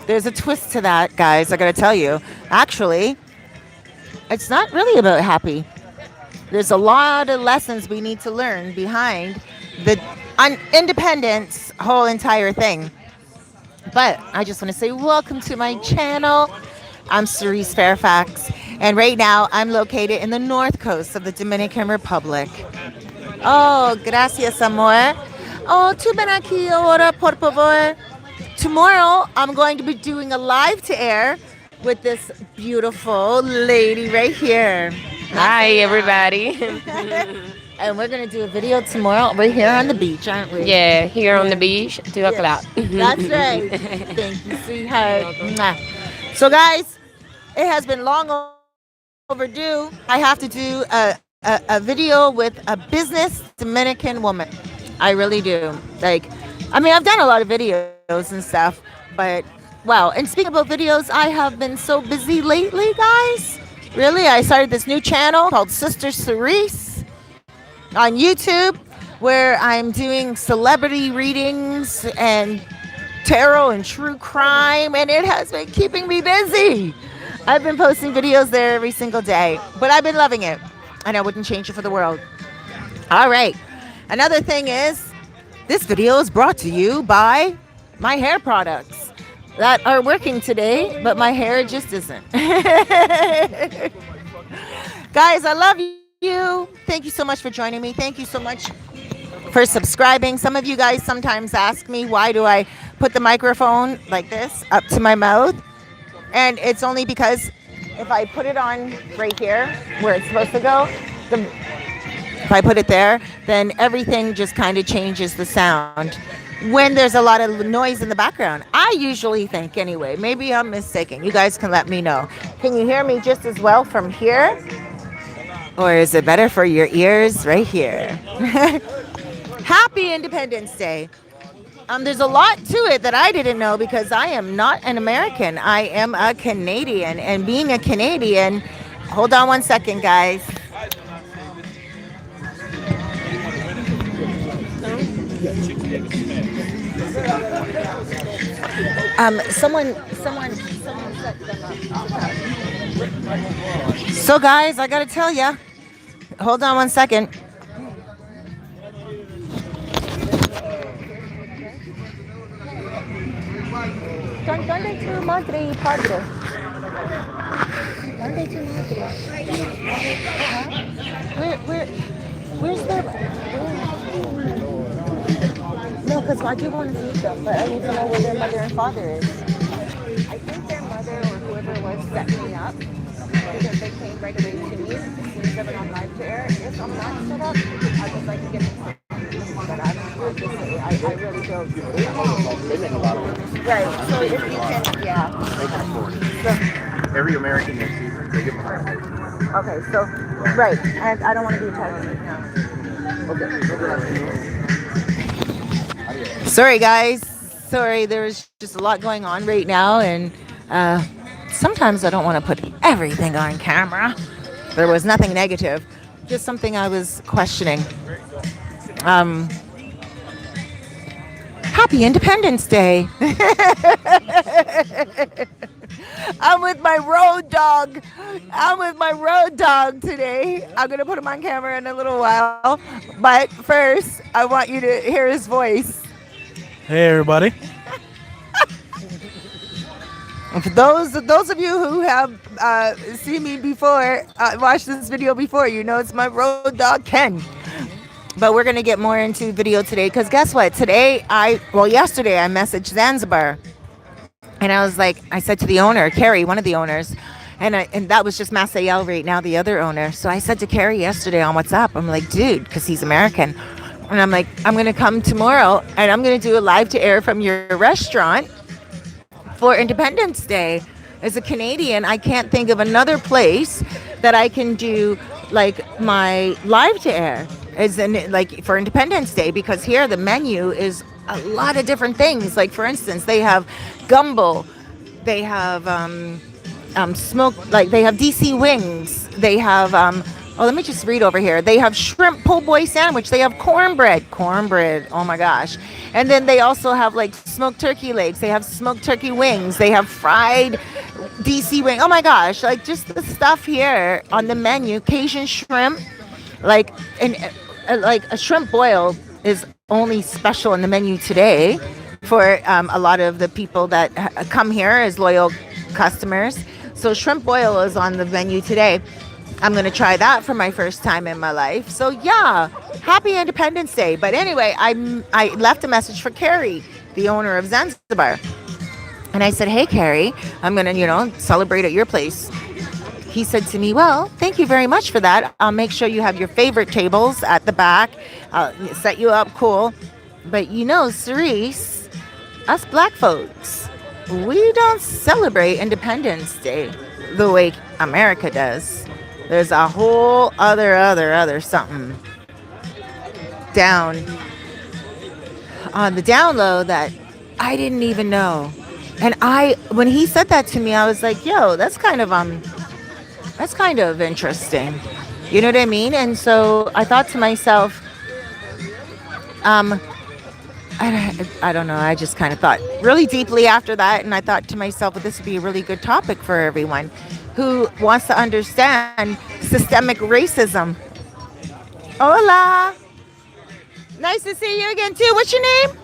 there's a twist to that, guys. I gotta tell you. Actually, it's not really about happy. There's a lot of lessons we need to learn behind the independence whole entire thing. But I just want to say welcome to my channel. I'm Cerise Fairfax, and right now I'm located in the north coast of the Dominican Republic. Oh, gracias, amor. Oh, tú ven aquí ahora, por favor. Tomorrow, I'm going to be doing a live to air with this beautiful lady right here. Hi, everybody. And we're going to do a video tomorrow. We're here on the beach, aren't we? Yeah, here on the beach, 2 o'clock. That's right. Thank you, sweetheart. Mwah. So, guys, it has been long overdue. I have to do a video with a business Dominican woman. I really do. I've done a lot of videos and stuff, but wow. And speaking about videos, I have been so busy lately, guys. Really, I started this new channel called Sister Cerise on YouTube, where I'm doing celebrity readings and tarot and true crime, and it has been keeping me busy. I've been posting videos there every single day, but I've been loving it, and I wouldn't change it for the world. All right. Another thing is, this video is brought to you by my hair products that are working today, but my hair just isn't. Guys, I love you. Thank you so much for joining me. Thank you so much for subscribing. Some of you guys sometimes ask me, why do I put the microphone like this up to my mouth? And it's only because if I put it on right here where it's supposed to go, if I put it there, then everything just kind of changes the sound when there's a lot of noise in the background. I usually think anyway. Maybe I'm mistaken. You guys can let me know. Can you hear me just as well from here? Or is it better for your ears right here? Happy Independence Day. There's a lot to it that I didn't know because I am not an American. I am a Canadian. And being a Canadian, hold on one second, guys. Someone set them up. So guys, I gotta tell ya. Hold on one second. ¿Dónde tu madre y padre? ¿Dónde tu madre? Where's their... No, because I do want to meet them, but I need to know where their mother and father is. I think their mother or whoever was setting me up, because they came right away to me as soon as I'm on live to air. If I'm not set up, I would like to get them. But I really don't. Right, so if you can, yeah. So, every American that sees them, they give them a higher pay. Okay, so, right, and I don't want to be attacked right now. Okay. Sorry, guys. Sorry, there's just a lot going on right now, and sometimes I don't want to put everything on camera. There was nothing negative, just something I was questioning. Happy Independence Day. I'm with my road dog. Today. I'm going to put him on camera in a little while. But first, I want you to hear his voice. Hey, everybody. For those of you who have seen me before, watched this video before, you know it's my road dog, Ken. But we're going to get more into video today because guess what? Yesterday I messaged Zanzibar. And I said to the owner, Carrie, one of the owners, and that was just Masael right now, the other owner. So I said to Carrie yesterday on WhatsApp, I'm like, dude, because he's American. And I'm like, I'm going to come tomorrow and I'm going to do a live to air from your restaurant for Independence Day. As a Canadian, I can't think of another place that I can do like my live to air for Independence Day, because here the menu is a lot of different things. Like, for instance, they have gumbo, they have smoked, like they have DC wings, they have Oh, let me just read over here. They have shrimp po' boy sandwich. They have cornbread. Cornbread. Oh my gosh. And then they also have like smoked turkey legs. They have smoked turkey wings. They have fried DC wing. Oh my gosh. Like just the stuff here on the menu. Cajun shrimp. Like like a shrimp boil is only special in the menu today for a lot of the people that come here as loyal customers. So shrimp boil is on the menu today. I'm going to try that for my first time in my life. So yeah, happy Independence Day. But anyway, I left a message for Carrie, the owner of Zanzibar. And I said, hey, Carrie, I'm going to, celebrate at your place. He said to me, well, thank you very much for that. I'll make sure you have your favorite tables at the back. I'll set you up cool. But Cerise, us black folks, we don't celebrate Independence Day the way America does. There's a whole other something down on the down low that I didn't even know. And when he said that to me, I was like, yo, that's kind of interesting. You know what I mean? And so I thought to myself, I don't know. I just kind of thought really deeply after that. And I thought to myself, well, this would be a really good topic for everyone who wants to understand systemic racism. Hola. Nice to see you again, too. What's your name?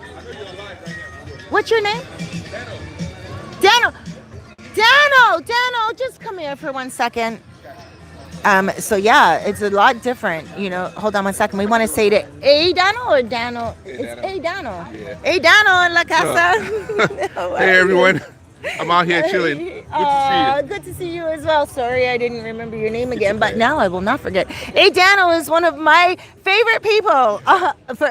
What's your name? Dano. Dano, just come here for 1 second. So yeah, it's a lot different. Hold on 1 second. We want to say to Dano or Dano? It's Dano. Yeah. Dano in La Casa. Hey everyone. I'm out here chilling. Good to see you. Good to see you as well. Sorry, I didn't remember your name again, but now I will not forget. Dano is one of my favorite people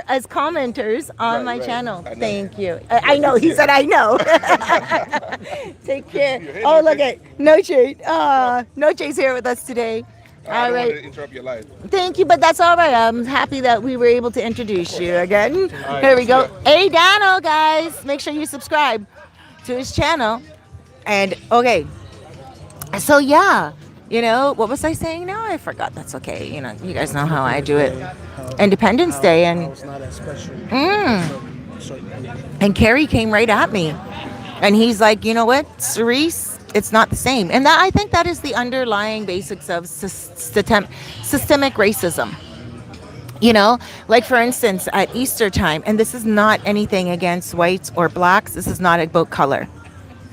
as commenters on my channel. Thank you. I know. He said I know. Take care. Oh, look at Noche. Noche's here with us today. I don't want to interrupt your life. Thank you, but that's all right. I'm happy that we were able to introduce you again. Here we go. Dano, guys. Make sure you subscribe to his channel. And okay, so yeah, what was I saying now? I forgot. That's okay. You guys know how I do it. Independence Day, and and Carrie came right at me, and he's like, you know what, Cerise, it's not the same. And I think that is the underlying basics of systemic racism. Like for instance, at Easter time, and this is not anything against whites or blacks. This is not about color.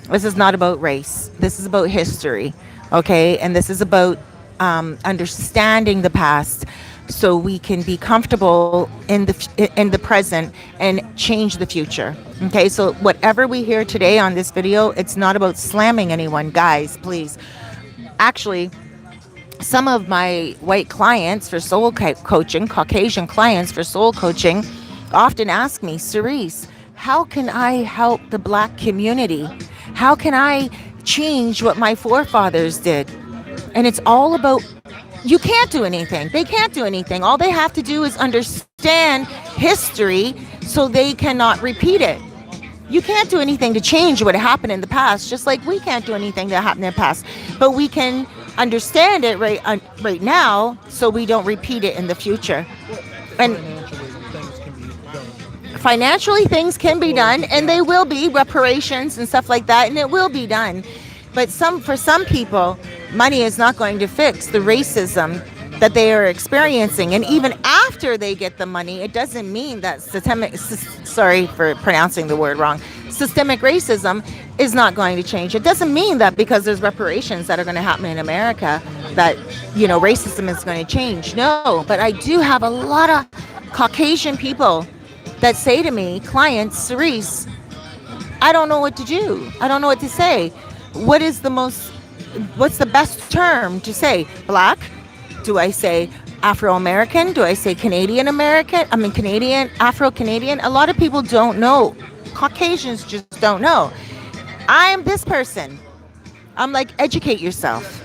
This is not about race. This is about history. Okay. And this is about understanding the past so we can be comfortable in the present and change the future. Okay. So whatever we hear today on this video, it's not about slamming anyone, guys, please. Actually, some of my white clients for soul coaching, Caucasian clients for soul coaching, often ask me, Cerise, how can I help the black community? How can I change what my forefathers did? And it's all about, you can't do anything. They can't do anything. All they have to do is understand history so they cannot repeat it. You can't do anything to change what happened in the past, just like we can't do anything that happened in the past. But we can understand it right now so we don't repeat it in the future. And financially things can be done, and they will be reparations and stuff like that, and it will be done. But for some people, money is not going to fix the racism that they are experiencing. And even after they get the money, it doesn't mean that sorry for pronouncing the word wrong, systemic racism is not going to change. It doesn't mean that because there's reparations that are going to happen in America that, racism is going to change. No, but I do have a lot of Caucasian people that say to me, clients, Cerise, I don't know what to do. I don't know what to say. What's the best term to say? Black? Do I say Afro-American? Do I say Canadian-American? Canadian, Afro-Canadian? A lot of people don't know. Caucasians just don't know. I'm this person. I'm like, educate yourself.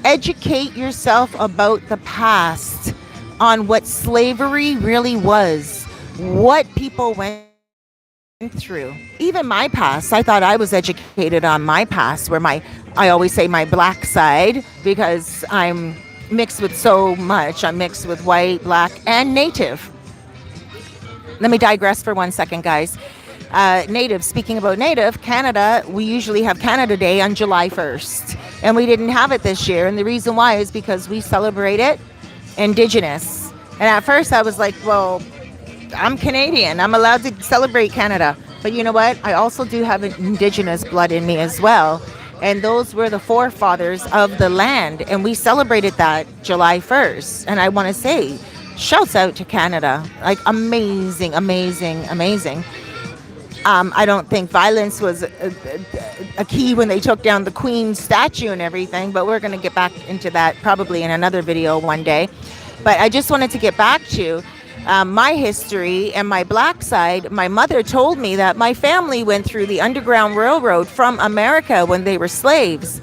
Educate yourself about the past, on what slavery really was, what people went through. Even my past, I thought I was educated on my past, where I always say my black side, because I'm mixed with so much. I'm mixed with white, black, and native. Let me digress for 1 second, guys. Native, speaking about native, Canada, we usually have Canada Day on July 1st. And we didn't have it this year. And the reason why is because we celebrate it Indigenous. And at first I was like, well, I'm Canadian. I'm allowed to celebrate Canada. But you know what? I also do have Indigenous blood in me as well. And those were the forefathers of the land. And we celebrated that July 1st. And I want to say, shouts out to Canada. Like, amazing, amazing, amazing. I don't think violence was a key when they took down the Queen statue and everything, but we're going to get back into that probably in another video one day. But I just wanted to get back to my history and my black side. My mother told me that my family went through the Underground Railroad from America when they were slaves.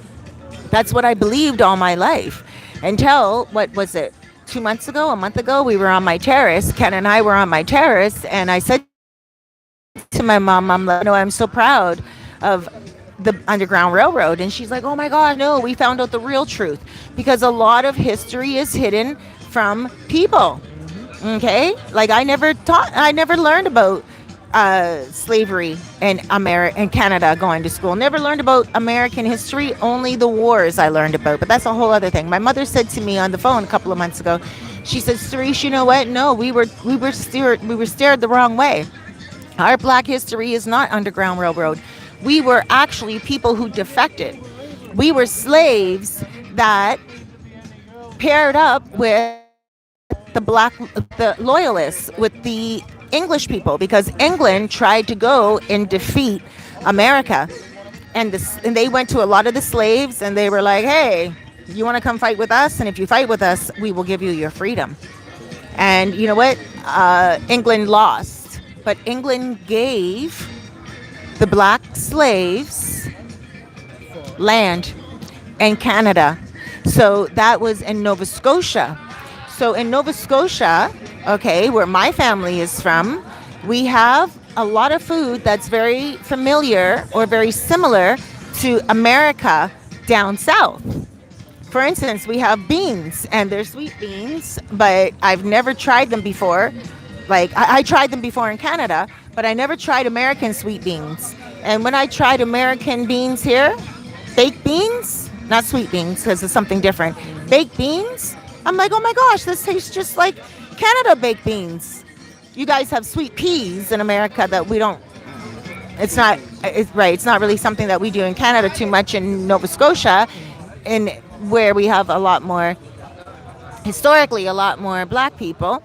That's what I believed all my life. Until, what was it, 2 months ago, a month ago, we were on my terrace. Ken and I were on my terrace, and I said to my mom, I'm like, no, I'm so proud of the Underground Railroad. And she's like, oh my God, no, we found out the real truth. Because a lot of history is hidden from people. Okay? Like, I never learned about slavery in Canada going to school. Never learned about American history, only the wars I learned about. But that's a whole other thing. My mother said to me on the phone a couple of months ago, she said, Cerise, you know what? No, we were steered the wrong way. Our black history is not Underground Railroad. We were actually people who defected. We were slaves that paired up with the loyalists, with the English people, because England tried to go and defeat America. And they went to a lot of the slaves and they were like, hey, you want to come fight with us? And if you fight with us, we will give you your freedom. And you know what? England lost. But England gave the black slaves land in Canada. So that was in Nova Scotia. So in Nova Scotia, okay, where my family is from, we have a lot of food that's very familiar or very similar to America down south. For instance, we have beans, and they're sweet beans, but I've never tried them before. Like, I tried them before in Canada, but I never tried American sweet beans. And when I tried American beans here, baked beans, not sweet beans because it's something different, baked beans, I'm like, oh my gosh, this tastes just like Canada baked beans. You guys have sweet peas in America that we don't, it's not really something that we do in Canada too much in Nova Scotia, and where we have a lot more, historically, a lot more black people.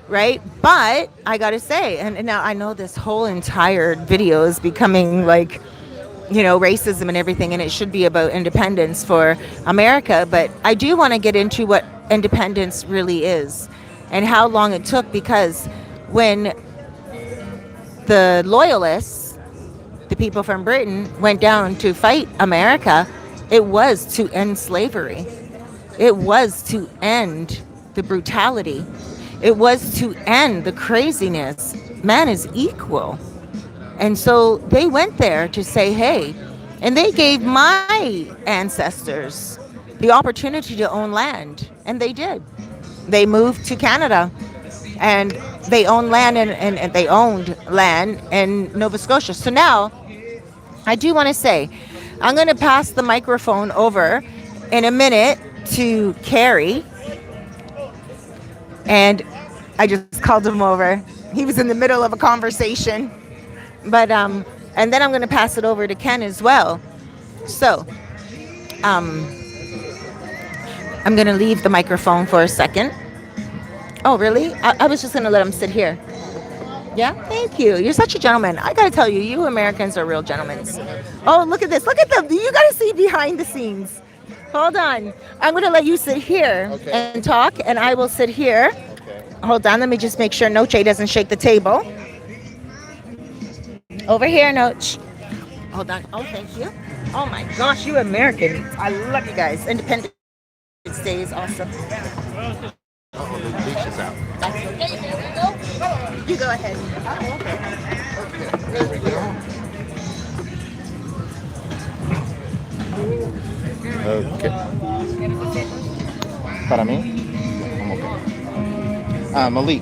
Right? But I got to say, and now I know this whole entire video is becoming like, you know, racism and everything, and it should be about independence for America. But I do want to get into what independence really is and how long it took, because when the loyalists, the people from Britain, went down to fight America, it was to end slavery. It was to end the brutality. It was to end the craziness. Man is equal. And so they went there to say, hey, and they gave my ancestors the opportunity to own land. And they did. They moved to Canada and they owned land and they owned land in Nova Scotia. So now I do want to say, I'm going to pass the microphone over in a minute to Carrie. And I just called him over. He was in the middle of a conversation. But and then I'm going to pass it over to Ken as well. So I'm going to leave the microphone for a second. Oh, really? I was just going to let him sit here. Yeah? Thank you. You're such a gentleman. I got to tell you, you Americans are real gentlemen. Oh, look at this. Look at them. You got to see behind the scenes. Hold on. I'm going to let you sit here and talk, and I will sit here. Okay. Hold on. Let me just make sure Noche doesn't shake the table. Over here, Noche. Hold on. Oh, thank you. Oh, my gosh. You Americans. I love you guys. Independence Day is awesome. Oh, the leash is out. That's okay. There we go. You go ahead. Oh, okay. Okay, there we go. Okay. Para mí? I'm okay. Malik.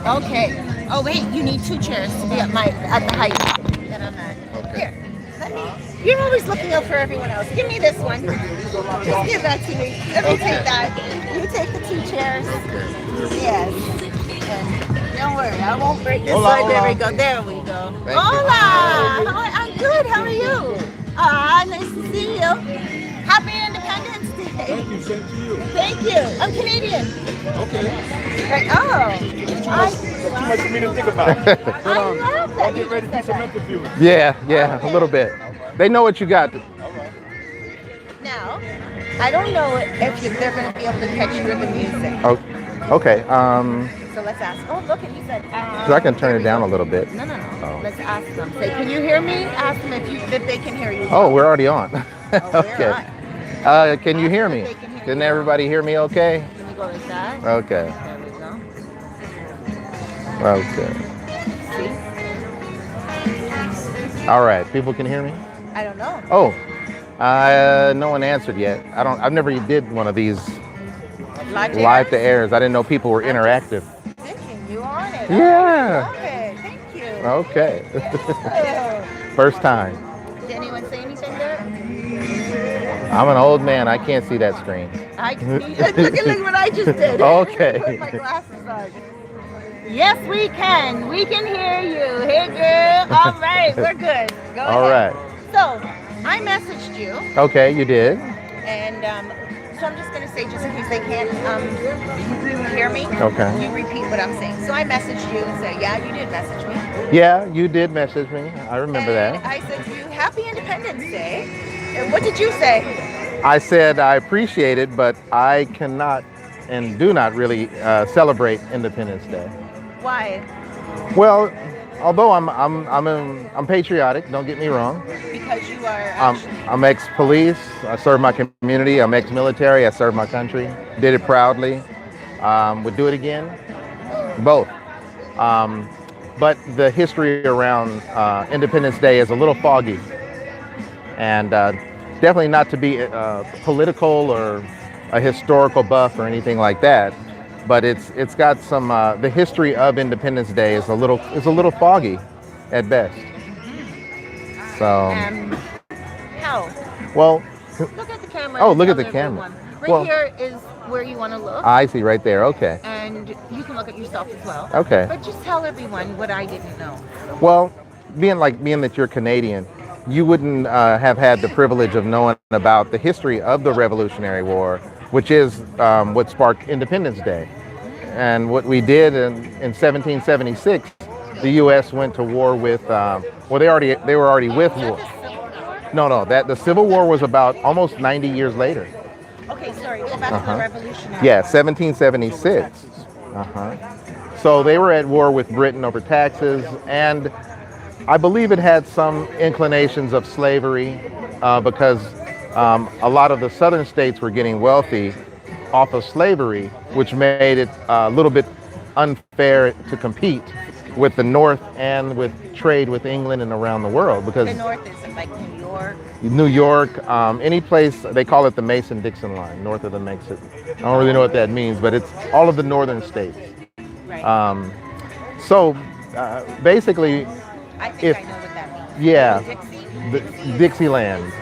Okay. Oh wait, you need 2 chairs to be at the height that I'm at. Okay. Here, let me. You're always looking out for everyone else. Give me this one. Just give that to me. Let me take that. You take the 2 chairs. Yes. And don't worry, I won't break this one. There we go. There we go. Thank you. Hola. I'm good. How are you? Nice to see you. Happy Independence Day. Thank you. Same to you. Thank you. I'm Canadian. Okay. Right. That's too much for me to think about. I love that. I'll get ready to do some interviews. Yeah, a little bit. They know what you got. Now, I don't know if they're going to be able to catch you with the music. Oh, okay. So let's ask. Oh, look, and he said. So I can turn it down a little bit. No. Oh. Let's ask them. Say, can you hear me? Ask them if they can hear you. Oh, we're already on. Oh, Okay. we're on. Can you hear me? They can hear Can you. everybody hear me okay? Can we go like that? Okay. There we go. Okay. See? All right. People can hear me? I don't know. Oh. No one answered yet. I've never did one of these live to airs. I didn't know people were interactive. Thinking you on it. Yeah. Okay, thank you. Okay. Oh. First time. Did anyone say anything there? I'm an old man. I can't see that screen. Look what I just did. Okay. Put my glasses on. Yes, we can. We can hear you. Hey, girl. All right, we're good. Go All ahead. right. So, I messaged you, Okay, you did. and so I'm just going to say, just in case they can't hear me, Okay. you repeat what I'm saying. So I messaged you and said, yeah, you did message me. Yeah, you did message me. I remember And that. I said to you, Happy Independence Day. And what did you say? I said I appreciate it, but I cannot and do not really celebrate Independence Day. Why? Well, although I'm patriotic. Don't get me wrong. Because you are I'm ex-police. I serve my community. I'm ex-military. I serve my country. Did it proudly. Would do it again. Both. But the history around Independence Day is a little foggy, and definitely not to be political or a historical buff or anything like that. But it's got some the history of Independence Day is a little foggy, at best. So. how? Well. Look at the camera. Oh, and look at tell the camera. everyone. Right Well, here is where you want to look, I see right there. Okay. and you can look at yourself as well. Okay. But just tell everyone what I didn't know. Well, being that you're Canadian, you wouldn't have had the privilege of knowing about the history of the Revolutionary War, which is what sparked Independence Day. And what we did in 1776, the U.S. went to war with. They were already with war. No, the Civil War was about almost 90 years later. Okay, sorry. Go back to the Revolutionary. Yeah, 1776. So they were at war with Britain over taxes, and I believe it had some inclinations of slavery because a lot of the southern states were getting wealthy off of slavery, which made it a little bit unfair to compete with the North and with trade with England and around the world. Because The North is like New York, any place, they call it the Mason-Dixon line, north of the Mexico. I don't really know what that means, but it's all of the northern states. Right. So basically, I think if I know what that means. yeah, Dixie. the Dixieland,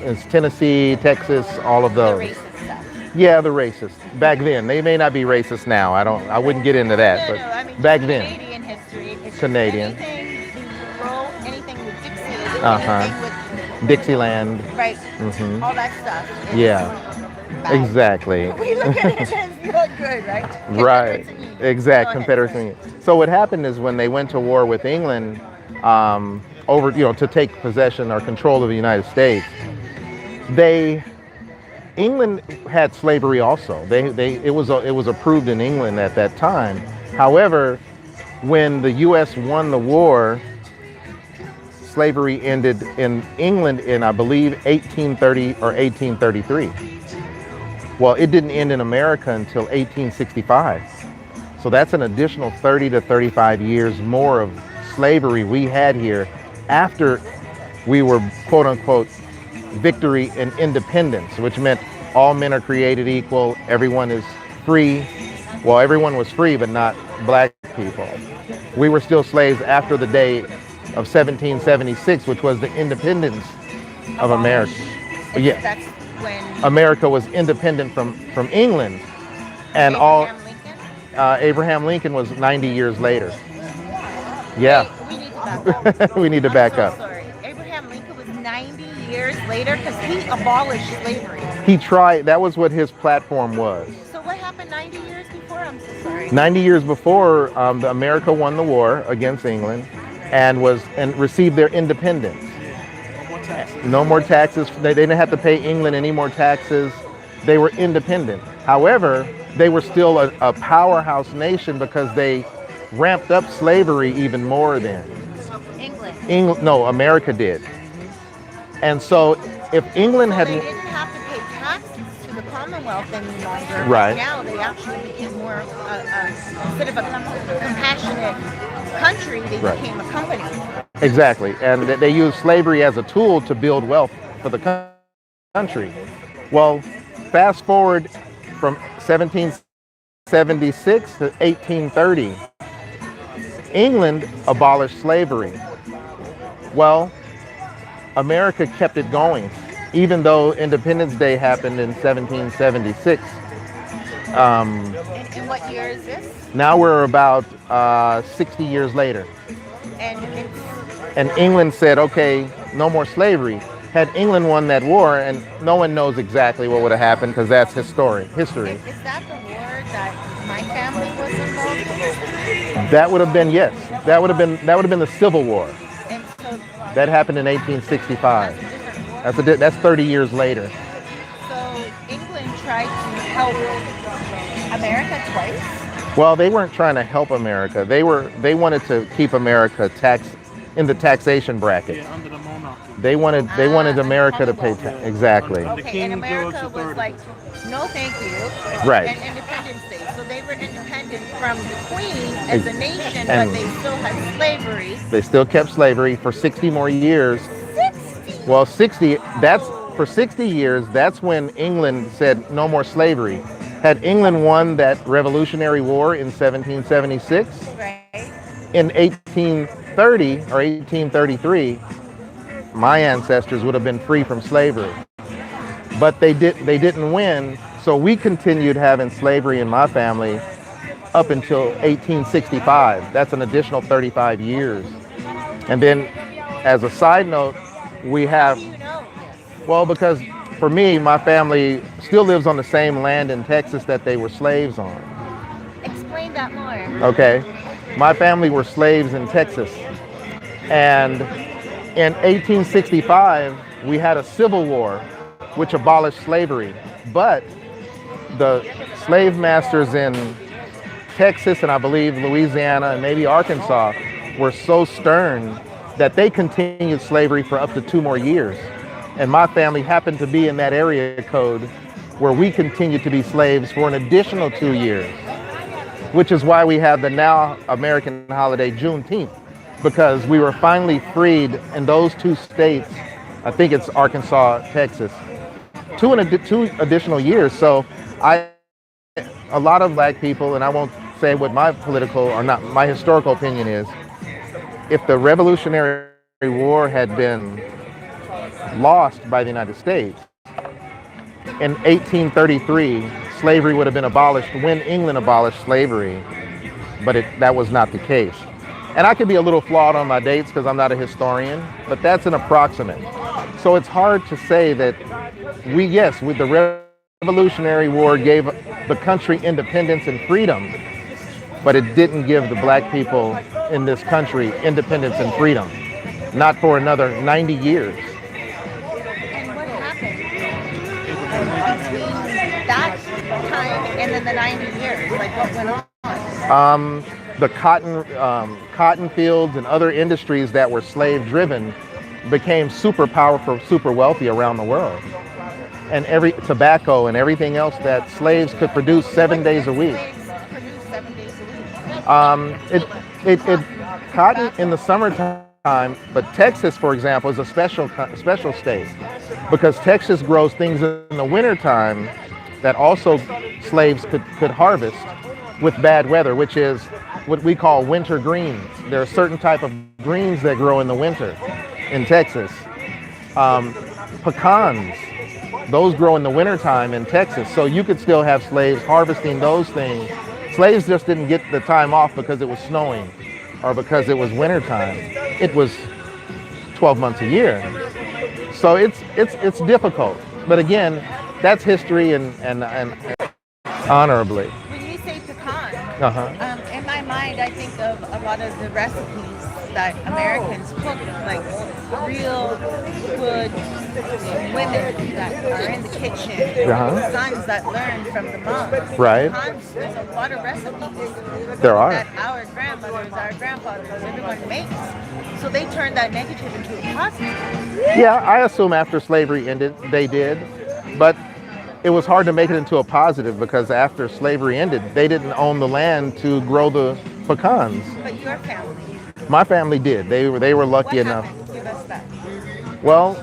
is Tennessee, Texas, all of The those. racist stuff. Yeah, the racist. Back then, they may not be racist now. I wouldn't get into that, No, but I mean, back just then. Canadian history. It's Canadian. Anything with Dixie, anything with Dixieland. right, Mhm. all that stuff. is Yeah, bad. exactly. We look at it as not good, right? Right, Confederates Union. exact Go ahead, Confederacy. sorry. Union. So what happened is when they went to war with England over, to take possession or control of the United States, England had slavery also. It was approved in England at that time. However, when the U.S. won the war, slavery ended in England in, I believe, 1830 or 1833. Well, it didn't end in America until 1865. So that's an additional 30 to 35 years more of slavery we had here after we were, quote unquote, victory in independence, which meant all men are created equal, everyone is free. Well, everyone was free, but not black people. We were still slaves after the day of 1776, which was the independence of America. Yeah, That's when America was independent from England, and Abraham Lincoln. Abraham Lincoln was 90 years later. Yeah, Wait, we need to back up. we need to back I'm so up. sorry. Abraham Lincoln was 90 years later because he abolished slavery. He tried, that was what his platform was. So what happened 90 years before? I'm so sorry. 90 years before, America won the war against England and received their independence. No more taxes. They didn't have to pay England any more taxes. They were independent. However, they were still a powerhouse nation because they ramped up slavery even more then. England. No, America did. And so if England So had... they didn't have to pay taxes to the Commonwealth any longer. Right. Now they actually became more instead of a compassionate country, they Right. became a company. Exactly. And they used slavery as a tool to build wealth for the country. Well, fast forward from 1776 to 1830, England abolished slavery. Well, America kept it going, even though Independence Day happened in 1776. And what year is this? Now we're about 60 years later. And it's England said, okay, no more slavery. Had England won that war, and no one knows exactly what would have happened because that's history. Is that the war that my family was involved in? That would have been, yes. That would have been the Civil War. And so That happened in 1865. that's a different war. That's 30 years later. So England tried to help America twice. Well, they weren't trying to help America. They wanted to keep America in the taxation bracket. Under the monarchy. They wanted America to pay tax. Exactly. Okay, and America was like, no, thank you. Right. And Independence Day. So they were independent from the Queen as a nation, And- but they still had slavery. They still kept slavery for 60 more years. 60. Well, 60, for 60 years, that's when England said no more slavery. Had England won that Revolutionary War in 1776, Right. in 1830 or 1833, my ancestors would have been free from slavery. But they didn't win, so we continued having slavery in my family up until 1865. That's an additional 35 years. And then, as a side note, we have, You know this. well, because for me, my family still lives on the same land in Texas that they were slaves on. Explain that more. Okay. My family were slaves in Texas. And in 1865, we had a civil war which abolished slavery. But the slave masters in Texas and I believe Louisiana and maybe Arkansas were so stern that they continued slavery for up to 2 more years. And my family happened to be in that area code where we continued to be slaves for an additional 2 years, which is why we have the now American holiday Juneteenth, because we were finally freed in those 2 states. I think it's Arkansas, Texas, 2 additional years. So a lot of black people, and I won't say what my political or not my historical opinion is, if the Revolutionary War had been lost by the United States, in 1833, slavery would have been abolished when England abolished slavery, but that was not the case. And I could be a little flawed on my dates because I'm not a historian, but that's an approximate. So it's hard to say that with the Revolutionary War gave the country independence and freedom, but it didn't give the black people in this country independence and freedom, not for another 90 years. And what happened between that time and then the 90 years? Like what went on? The cotton fields and other industries that were slave driven became super powerful, super wealthy around the world. And every tobacco and everything else that slaves could produce 7 days a week. Slaves produced 7 days a week. It cotton in the summertime, but Texas, for example, is a special state. because Texas grows things in the wintertime that also slaves could harvest with bad weather, which is what we call winter greens. There are certain type of greens that grow in the winter in Texas. Pecans, those grow in the wintertime in Texas. So you could still have slaves harvesting those things. Slaves just didn't get the time off because it was snowing or because it was wintertime. It was 12 months a year. So it's difficult. But again, that's history and honorably. When you say pecan, In my mind, I think of a lot of the recipes that Americans cook, like real good women that are in the kitchen, sons that learn from the moms. Right. Pecans, there's a lot of recipes There are. that our grandmothers, our grandfathers, everyone makes. So they turn that negative into a positive. Yeah, I assume after slavery ended, they did. But it was hard to make it into a positive because after slavery ended, they didn't own the land to grow the pecans. But your family, My family did. They were lucky what enough. happened? Give us that. Well,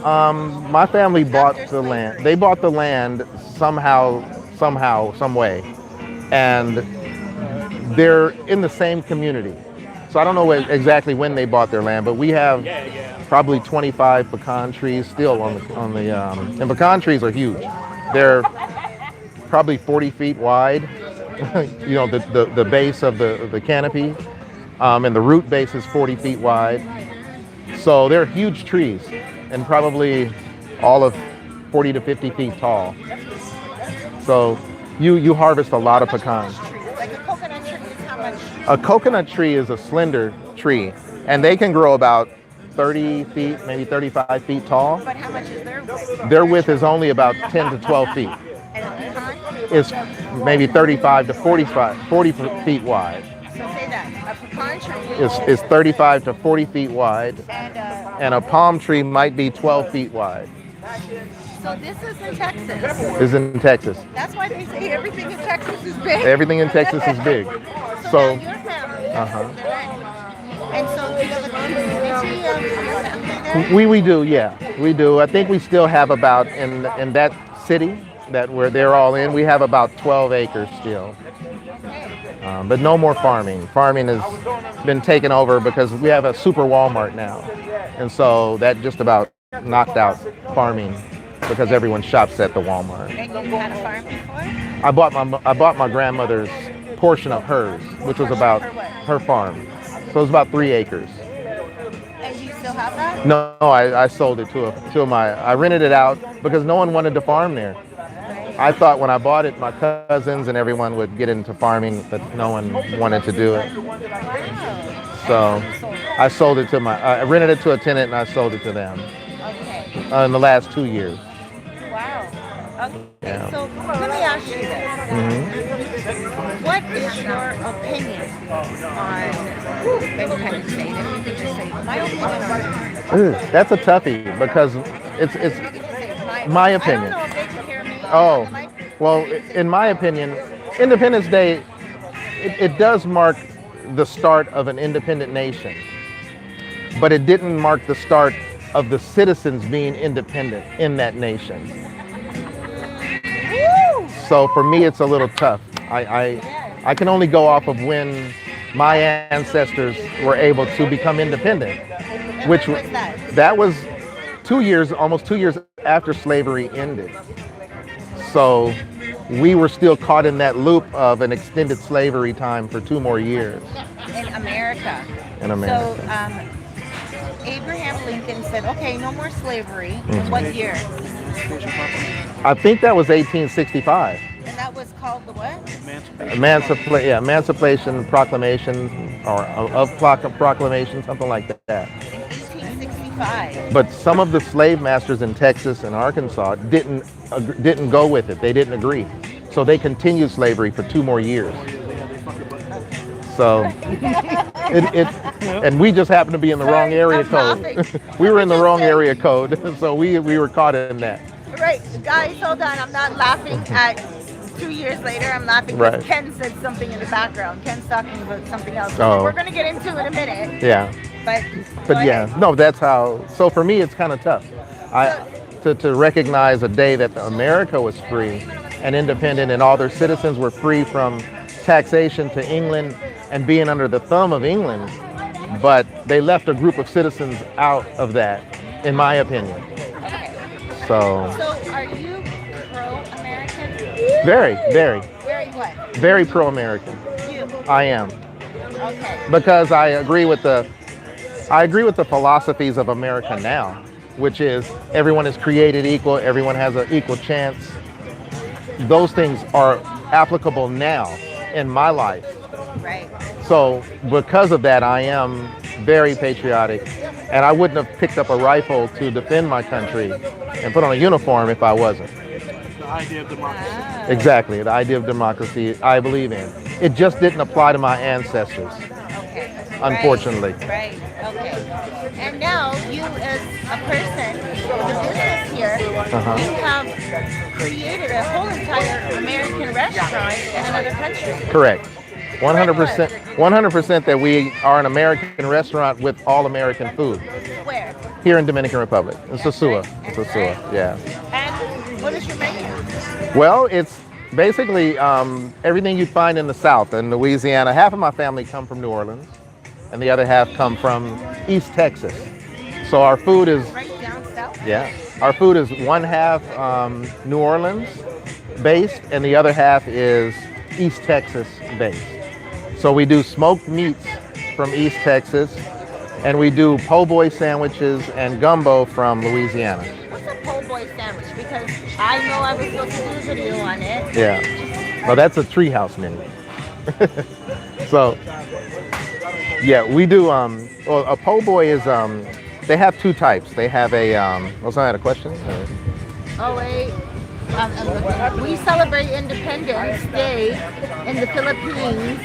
my family bought the land. They bought the land somehow, some way, and they're in the same community. So I don't know exactly when they bought their land, but we have probably 25 pecan trees still on the and pecan trees are huge. They're probably 40 feet wide. You know, the base of the canopy, and the root base is 40 feet wide. So they're huge trees, and probably all of 40 to 50 feet tall. So you harvest a lot of pecans. Like a coconut tree is how much? A coconut tree is a slender tree, and they can grow about 30 feet, maybe 35 feet tall. But how much is their width? Their width is only about 10 to 12 feet. And a pecan? It's maybe 35 to 40 feet wide. So say that. A pecan tree It's 35 to 40 feet wide, and and a palm tree might be 12 feet wide. so this is in Texas. This is in Texas. That's why they say everything in Texas is big. Everything in Texas is big. So So, now your family. And so do you have a community of your family there? we do, yeah, we do. I think we still have about in that city that they're all in. We have about 12 acres still, but no more farming. Farming has been taken over because we have a super Walmart now, and so that just about knocked out farming because everyone shops at the Walmart. And you had a farm before? I bought my grandmother's portion of hers, which was about her farm. So it was about 3 acres. And do you still have that? No, I sold it I rented it out because no one wanted to farm there. I thought when I bought it, my cousins and everyone would get into farming, but no one wanted to do it. So I sold it I rented it to a tenant and I sold it to them Okay. in the last 2 years. Wow. Okay. Yeah. So let me ask you this. What is your opinion on Independence Day? If you could just say, my opinion on That's a toughie because it's my opinion. I don't know if they can hear me. Oh, well, in my opinion, Independence Day, it does mark the start of an independent nation, but it didn't mark the start of the citizens being independent in that nation. So for me, it's a little tough. I can only go off of when my ancestors were able to become independent, which when was that? that was almost 2 years after slavery ended. So we were still caught in that loop of an extended slavery time for 2 more years In America. in America. So Abraham Lincoln said, okay, no more slavery. In what year? I think that was 1865. And that was called the what? Emancipation Proclamation or of Proclamation, something like that. In 1865. But some of the slave masters in Texas and Arkansas didn't go with it. They didn't agree. So they continued slavery for 2 more years. So and we just happened to be in the wrong area code. We were in the wrong area code, so we were caught in that. Right, guys, hold on. I'm not laughing at 2 years later. I'm laughing because Right. Ken said something in the background. Ken's talking about something else. Oh. We're going to get into it in a minute. Yeah. But But yeah, no, that's how. So for me, it's kind of tough. to recognize a day that America was free and independent and all their citizens were free from taxation to England and being under the thumb of England. But they left a group of citizens out of that, in my opinion. So So are you pro-American? very, very, Very what? very pro-American. You. I am. Okay. Because I agree with the philosophies of America now, which is everyone is created equal, everyone has an equal chance. Those things are applicable now in my life. Right. So because of that, I am very patriotic, and I wouldn't have picked up a rifle to defend my country and put on a uniform if I wasn't. The idea of democracy. Exactly, the idea of democracy I believe in. It just didn't apply to my ancestors, Okay. unfortunately. Right. Okay. And now you, as a person with a business here, you have created a whole entire American restaurant in another country. Correct. 100%. 100% that we are an American restaurant with all American food Where? here in Dominican Republic, in Sosua. That's Sosua, right. yeah. And what is your menu? Well, it's basically everything you'd find in the South. In Louisiana, half of my family come from New Orleans, and the other half come from East Texas. So our food is, Right down south? yeah, our food is one half New Orleans based, and the other half is East Texas based. So we do smoked meats from East Texas, and we do po' boy sandwiches and gumbo from Louisiana. What's a po' boy sandwich? Because I know I was supposed to do a video on it. Yeah. Well, that's a treehouse menu. So, yeah, we do. Well, a po' boy is. They have two types. They have a. Was I had a question? Oh wait. We celebrate Independence Day in the Philippines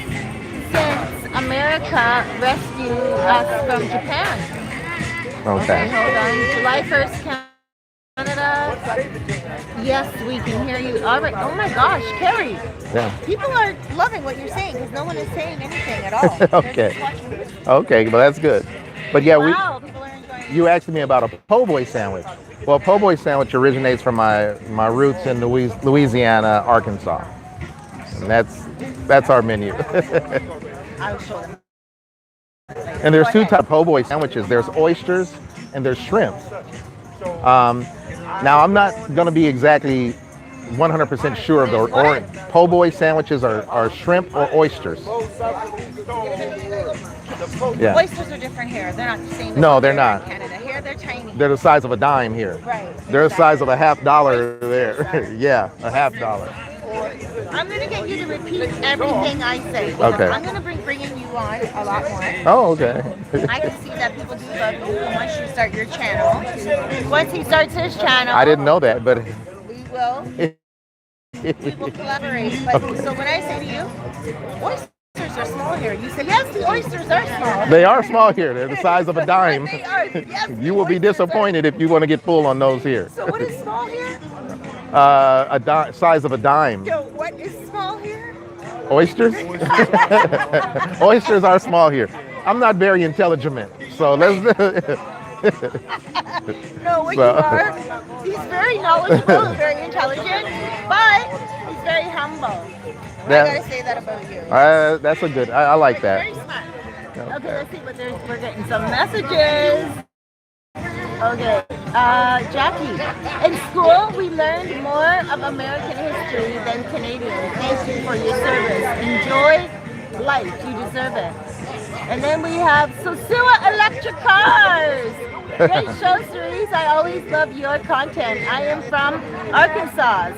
since America rescued us from Japan. Okay. Hold on. July 1st, Canada. Yes, we can hear you. All right. Oh my gosh, Carrie. Yeah. People are loving what you're saying because no one is saying anything at all. They're Okay. just watching this. Okay. Well, that's good. But yeah, Wow, people are enjoying it. you asked me about a po' boy sandwich. Well, a po' boy sandwich originates from my roots in Louisiana, Arkansas. And that's our menu. I'll show them. And there's two types of po' boy sandwiches. There's oysters and there's shrimp. Now, I'm not going to be exactly 100% sure of the po' boy sandwiches are shrimp or oysters. Yeah. Oysters are different here. They're not the same. as No, they're here not. in Canada. Here they're tiny. They're the size of a dime here. Right. They're the size of a $50 there. Yeah, a $50. I'm gonna get you to repeat everything I say. Okay. I'm gonna bringing you on a lot more. Oh, okay. I can see that people do love you once you start your channel. Once he starts his channel, I didn't know that, but we will collaborate. But so when I say to you, oysters are small here, you say yes, the oysters are small. they are small here. They're the size of a dime. They are. Yes, You will be disappointed if you want to get full on those here. So what is small here? Size of a dime. So what is small here? Oysters? Oysters are small here. I'm not very intelligent, so let's. No, what So- you are, he's very knowledgeable, very intelligent, but he's very humble. I That- gotta say that about you. That's a good. I like that. Very smart. Okay, let's see what we're getting some messages. Okay, Jackie. In school, we learned more of American history than Canadian. Thank you for your service. Enjoy life. You deserve it. And then we have Sosua Electric Cars. Great show, Cerise. I always love your content. I am from Arkansas.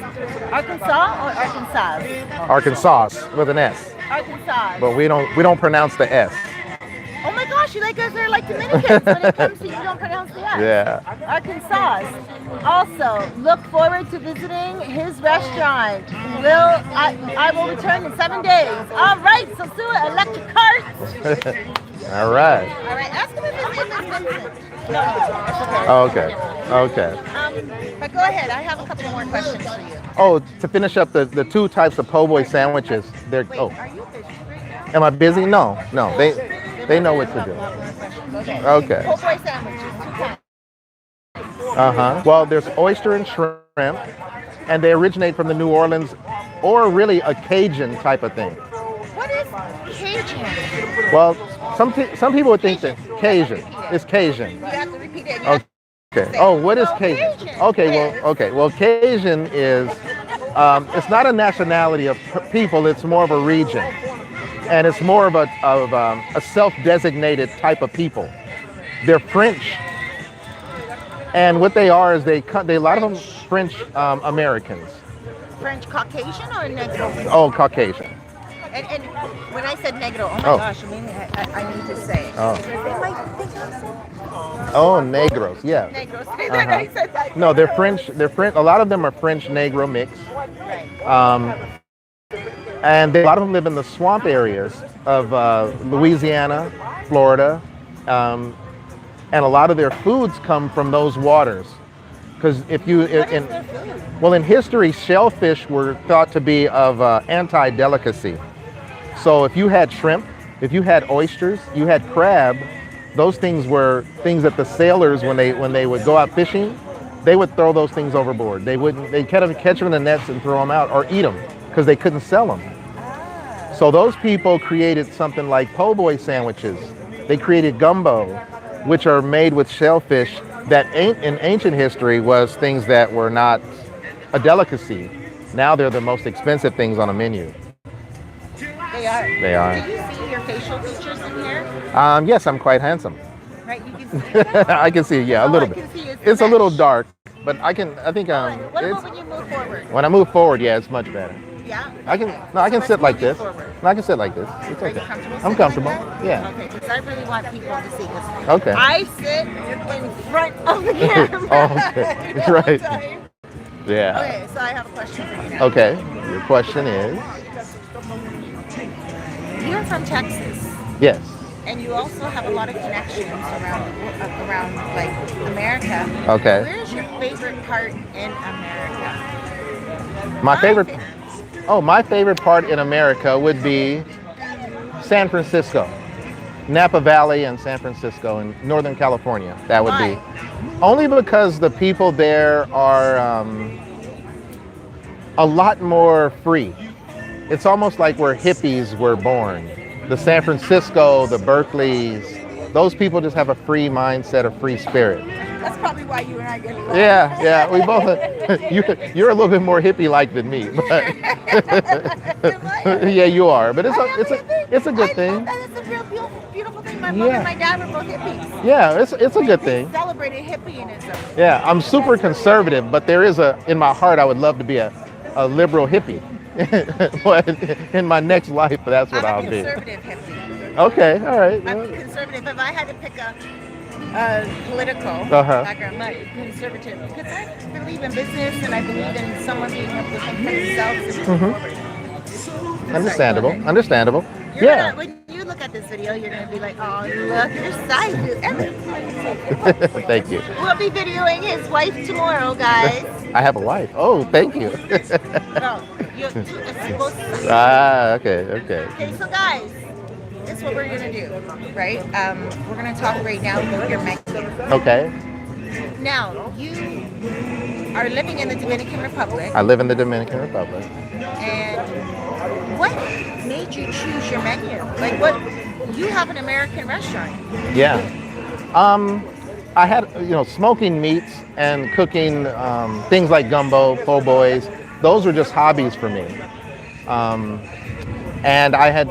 Arkansas or Arkansas? Arkansas with an S, Arkansas. but we don't pronounce the S. Oh my gosh, you like us are like Dominicans when it comes to you don't pronounce the S. Yeah. Arkansas. Also, look forward to visiting his restaurant. I will return in 7 days. All right, Sosua Electric Cars. All right. All right, ask him if his name is Vincent. No, it's okay. Okay. But go ahead, I have a couple more questions for you. Oh, to finish up the two types of po' boy sandwiches. They're Wait, oh, are you busy right now? am I busy? No. They know what to do. Okay. Okay. Po' boy sandwiches, 2 kinds. Well, there's oyster and shrimp, and they originate from the New Orleans, or really a Cajun type of thing. What is Cajun? Well, some people would think that Cajun is Cajun. You have to repeat it. You have Okay. say, Oh, what is "Oh, Cajun? Cajun." Okay. Well, Cajun is it's not a nationality of people. It's more of a region, and it's more of a self-designated type of people. They're French, and what they are is they a lot of them French Americans. French Caucasian or Negro? Oh, Caucasian. And when I said Negro, oh my Oh. gosh, I mean, I need to say it. Oh. They might think I'm saying Oh, Negros. Yeah. Negro. Say that, I said that. No, they're French. They're French. A lot of them are French Negro mix. And a lot of them live in the swamp areas of Louisiana, Florida, and a lot of their foods come from those waters. Because if you, in history, shellfish were thought to be of anti-delicacy. So if you had shrimp, if you had oysters, you had crab, those things were things that the sailors, when they would go out fishing, they would throw those things overboard. They'd catch them in the nets and throw them out or eat them because they couldn't sell them. So those people created something like po' boy sandwiches. They created gumbo, which are made with shellfish that in ancient history was things that were not a delicacy. Now they're the most expensive things on a menu. They are. They are. Do you see your facial features in here? Yes, I'm quite handsome. Right, you can see it. I can see, yeah, a All little I bit. can see is It's the a little mesh. dark, but I think What it's, about when you move forward? when I move forward, yeah, it's much better. Yeah? I can let's sit like move you this. forward. No, I can sit like this. It's Are you okay. comfortable I'm sitting comfortable. like that? Yeah. Okay, because I really want people to see this. Okay. I sit in front of the camera. Oh, okay. all Right. the time. Yeah. Okay, so I have a question for you now. Okay. Your question is? You're from Texas, Yes. and you also have a lot of connections around like America. Okay. Where's your favorite part in America? My favorite part in America would be San Francisco. Napa Valley and San Francisco in Northern California. That would Why? be. Only because the people there are a lot more free. It's almost like where hippies were born. The San Francisco, the Berkeleys, those people just have a free mindset, a free spirit. That's probably why you and I get along. Yeah, we both. You're a little bit more hippie-like than me, but yeah, you are. But it's a good thing. That is a real beautiful thing. My mother and my dad were both hippies. Yeah, it's a good We thing. celebrated hippieism. Yeah, I'm super conservative, but there is in my heart, I would love to be a liberal hippie. But in my next life, that's what I'll I'm a be. conservative hippie. Okay, all right. I'm conservative. If I had to pick a political background, I'm not conservative because I believe in business and I believe in someone being able to think for themselves. And move forward. Understandable. Sorry, go ahead. Understandable. You're Yeah. When you look at this video, you're going to be like, oh, look, your side view. Thank you. We'll be videoing his wife tomorrow, guys. I have a wife. Oh, thank you. No, you're supposed to. Okay. Okay, so guys, this is what we're gonna do, right? We're gonna talk right now with your menu. Okay. Now, you are living in the Dominican Republic, I live in the Dominican Republic. and what made you choose your menu? Like, what? You have an American restaurant. Yeah. I had, smoking meats and cooking things like gumbo, po' boys. Those were just hobbies for me. And I had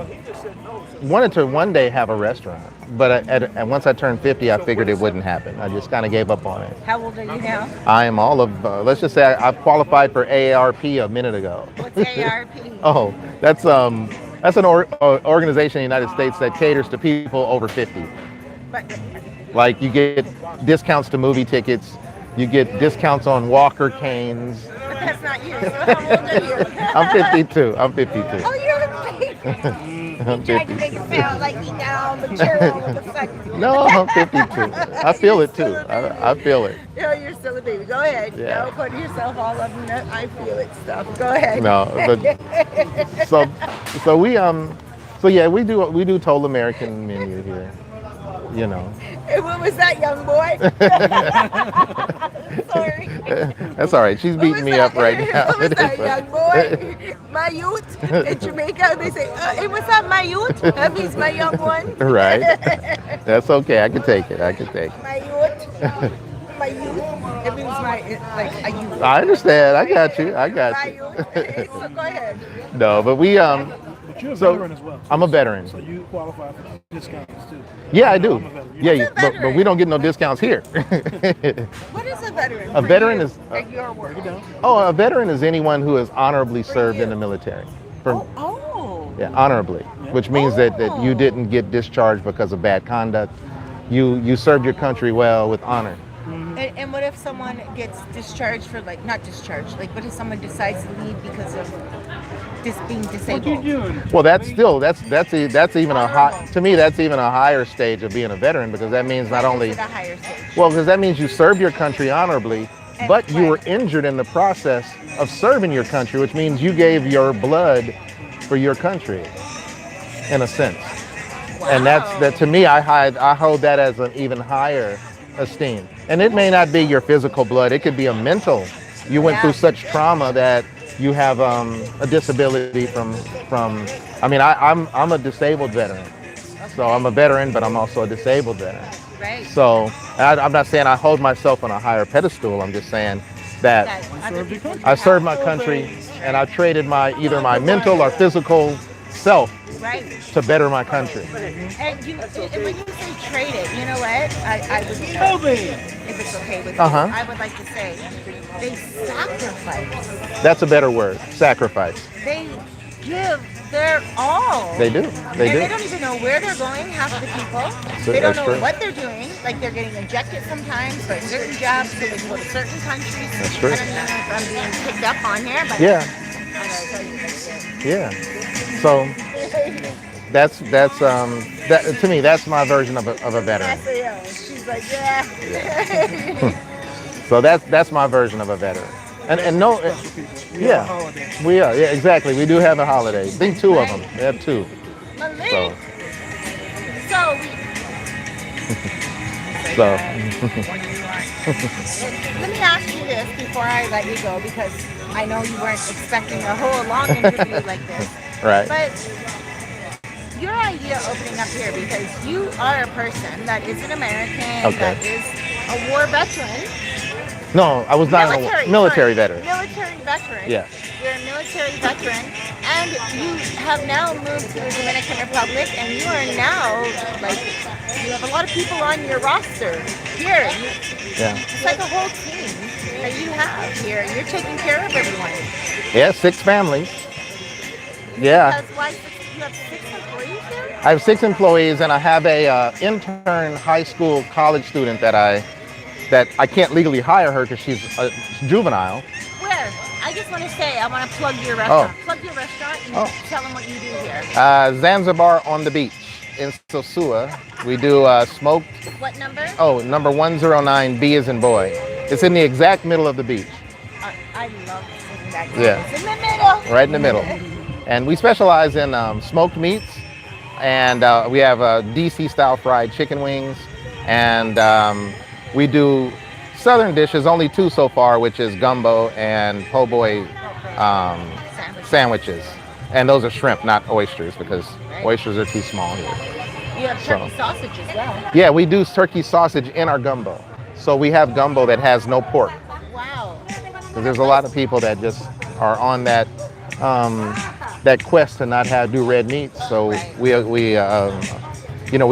wanted to one day have a restaurant, but once I turned 50, I figured it wouldn't happen. I just kind of gave up on it. How old are you now? I am all of, let's just say I've qualified for AARP a minute ago. What's ARP? Oh, that's an organization in the United States that caters to people over 50. But Like you get discounts to movie tickets, you get discounts on walker canes. that's not you. So how old are you? I'm 52. Oh, you're a baby. I'm You tried to 50. make it sound like me now, but you're all of a sudden. No, I'm 52. I feel it too. I feel it. No, you're still a baby. Go ahead. Yeah. Don't put yourself all up in that I feel it stuff. Go ahead. No, but so we we do total American menu here. And what was that, young boy? sorry. That's all right. She's beating me up right now. What was that, young boy? My youth. In Jamaica, they say, hey, what's up, my youth? That means my young one. Right. That's okay. I can take it. I can take it. My youth. My youth. It means like a youth. I understand. I got you. I got My you. youth. So go ahead. No, but we But you're a So, veteran as well. I'm a veteran. So you qualify for discounts too. Yeah, I do. I'm a veteran. Yeah, What's a but we don't get no discounts here. What is a veteran? A for veteran you is at your work? a veteran is anyone who has honorably served in the military. Oh. Yeah, honorably, which means that you didn't get discharged because of bad conduct. You served your country well with honor. And what if someone gets discharged for not discharged? Like, what if someone decides to leave because of being disabled? What you doing? Well, that's even a high, to me, that's even a higher stage of being a veteran, because that means not only, Is it a higher stage? well, because that means you served your country honorably, but you were injured in the process of serving your country, which means you gave your blood for your country, in a sense. Wow. And that to me, I hold that as an even higher esteem. And it may not be your physical blood; it could be a mental. You went through such trauma that you have a disability from. I mean, I'm a disabled veteran, so I'm a veteran, but I'm also a disabled veteran. Right. So I'm not saying I hold myself on a higher pedestal. I'm just saying that I served my country, and I traded either my mental or physical self to better my country. And when you say trade it, you know what? I would, if it's okay with you, I would like to say they sacrifice. That's a better word, sacrifice. They give their all. They do. They do. They don't even know where they're going, half the people. So They don't that's know true. what they're doing. Like, they're getting ejected sometimes for certain jobs, so they go to certain countries. That's true. I don't even know if I'm being picked up on here, but Yeah. I gotta tell you this. Yeah. So that's that to me. That's my version of a veteran. She's like, yeah. So that's my version of a veteran. And no, yeah, we are. Yeah, exactly. We do have a holiday. I think two of them. We have two. So. So. Let me ask you this before I let you go, because I know you weren't expecting a whole long interview like this. Right. But your idea opening up here, because you are a person that is an American, that is a war veteran. No, I was not a military veteran. Military veteran. Yeah. You're a military veteran, and you have now moved to the Dominican Republic, and you are now, you have a lot of people on your roster here. It's like a whole team that you have here. You're taking care of everyone. Yeah, 6 families. Yeah. You have 6 employees here? I have 6 employees, and I have a intern high school college student that I can't legally hire her because she's a juvenile. Where? I just want to say, I want to plug your restaurant. Plug your restaurant and tell them what you do here. Zanzibar on the beach in Sosua. We do smoked. What number? Oh, number 109, B as in boy. It's in the exact middle of the beach. I love seeing that. Yeah. It's in the middle. Right in the middle. And we specialize in smoked meats, and we have DC style fried chicken wings, and we do southern dishes, only 2 so far, which is gumbo and po' boy sandwiches. And those are shrimp, not oysters, because oysters are too small here. You have turkey sausage as well. Yeah, we do turkey sausage in our gumbo. So we have gumbo that has no pork. Wow. Because there's a lot of people that just are on that quest to not do red meat. So we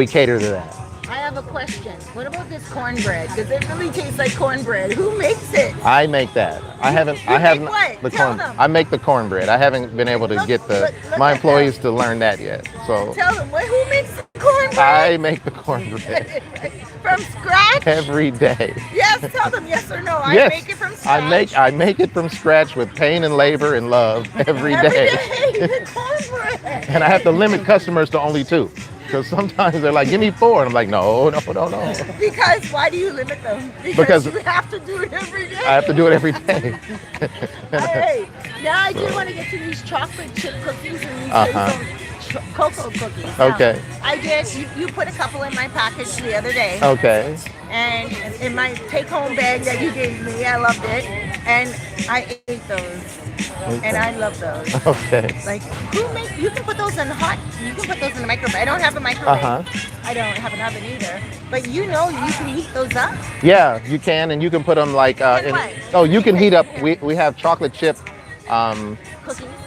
cater to that. I have a question. What about this cornbread? Because it really tastes like cornbread. Who makes it? I make that. I haven't. I make the cornbread. I haven't been able to get my employees to learn that yet. So tell them who makes the cornbread. I make the cornbread from scratch every day. Yes, tell them yes or no. Yes, I make it from scratch. I make it from scratch with pain and labor and love every day. The cornbread. And I have to limit customers to only 2. Because sometimes they're like, give me 4. And I'm like, no. Because why do you limit them? Because you have to do it every day. I have to do it every day. Hey, now I do want to get to these chocolate chip cookies and these cocoa cookies. Now, Okay. I did. You put a couple in my package the other day. Okay. And in my take-home bag that you gave me, I loved it, and I ate those, and I love those. Okay. Like, who make? You can put those in hot. You can put those in the microwave. I don't have a microwave. I don't have an oven either. But you know, you can heat those up. Yeah, you can, and you can put them like. You can heat up. We have chocolate chip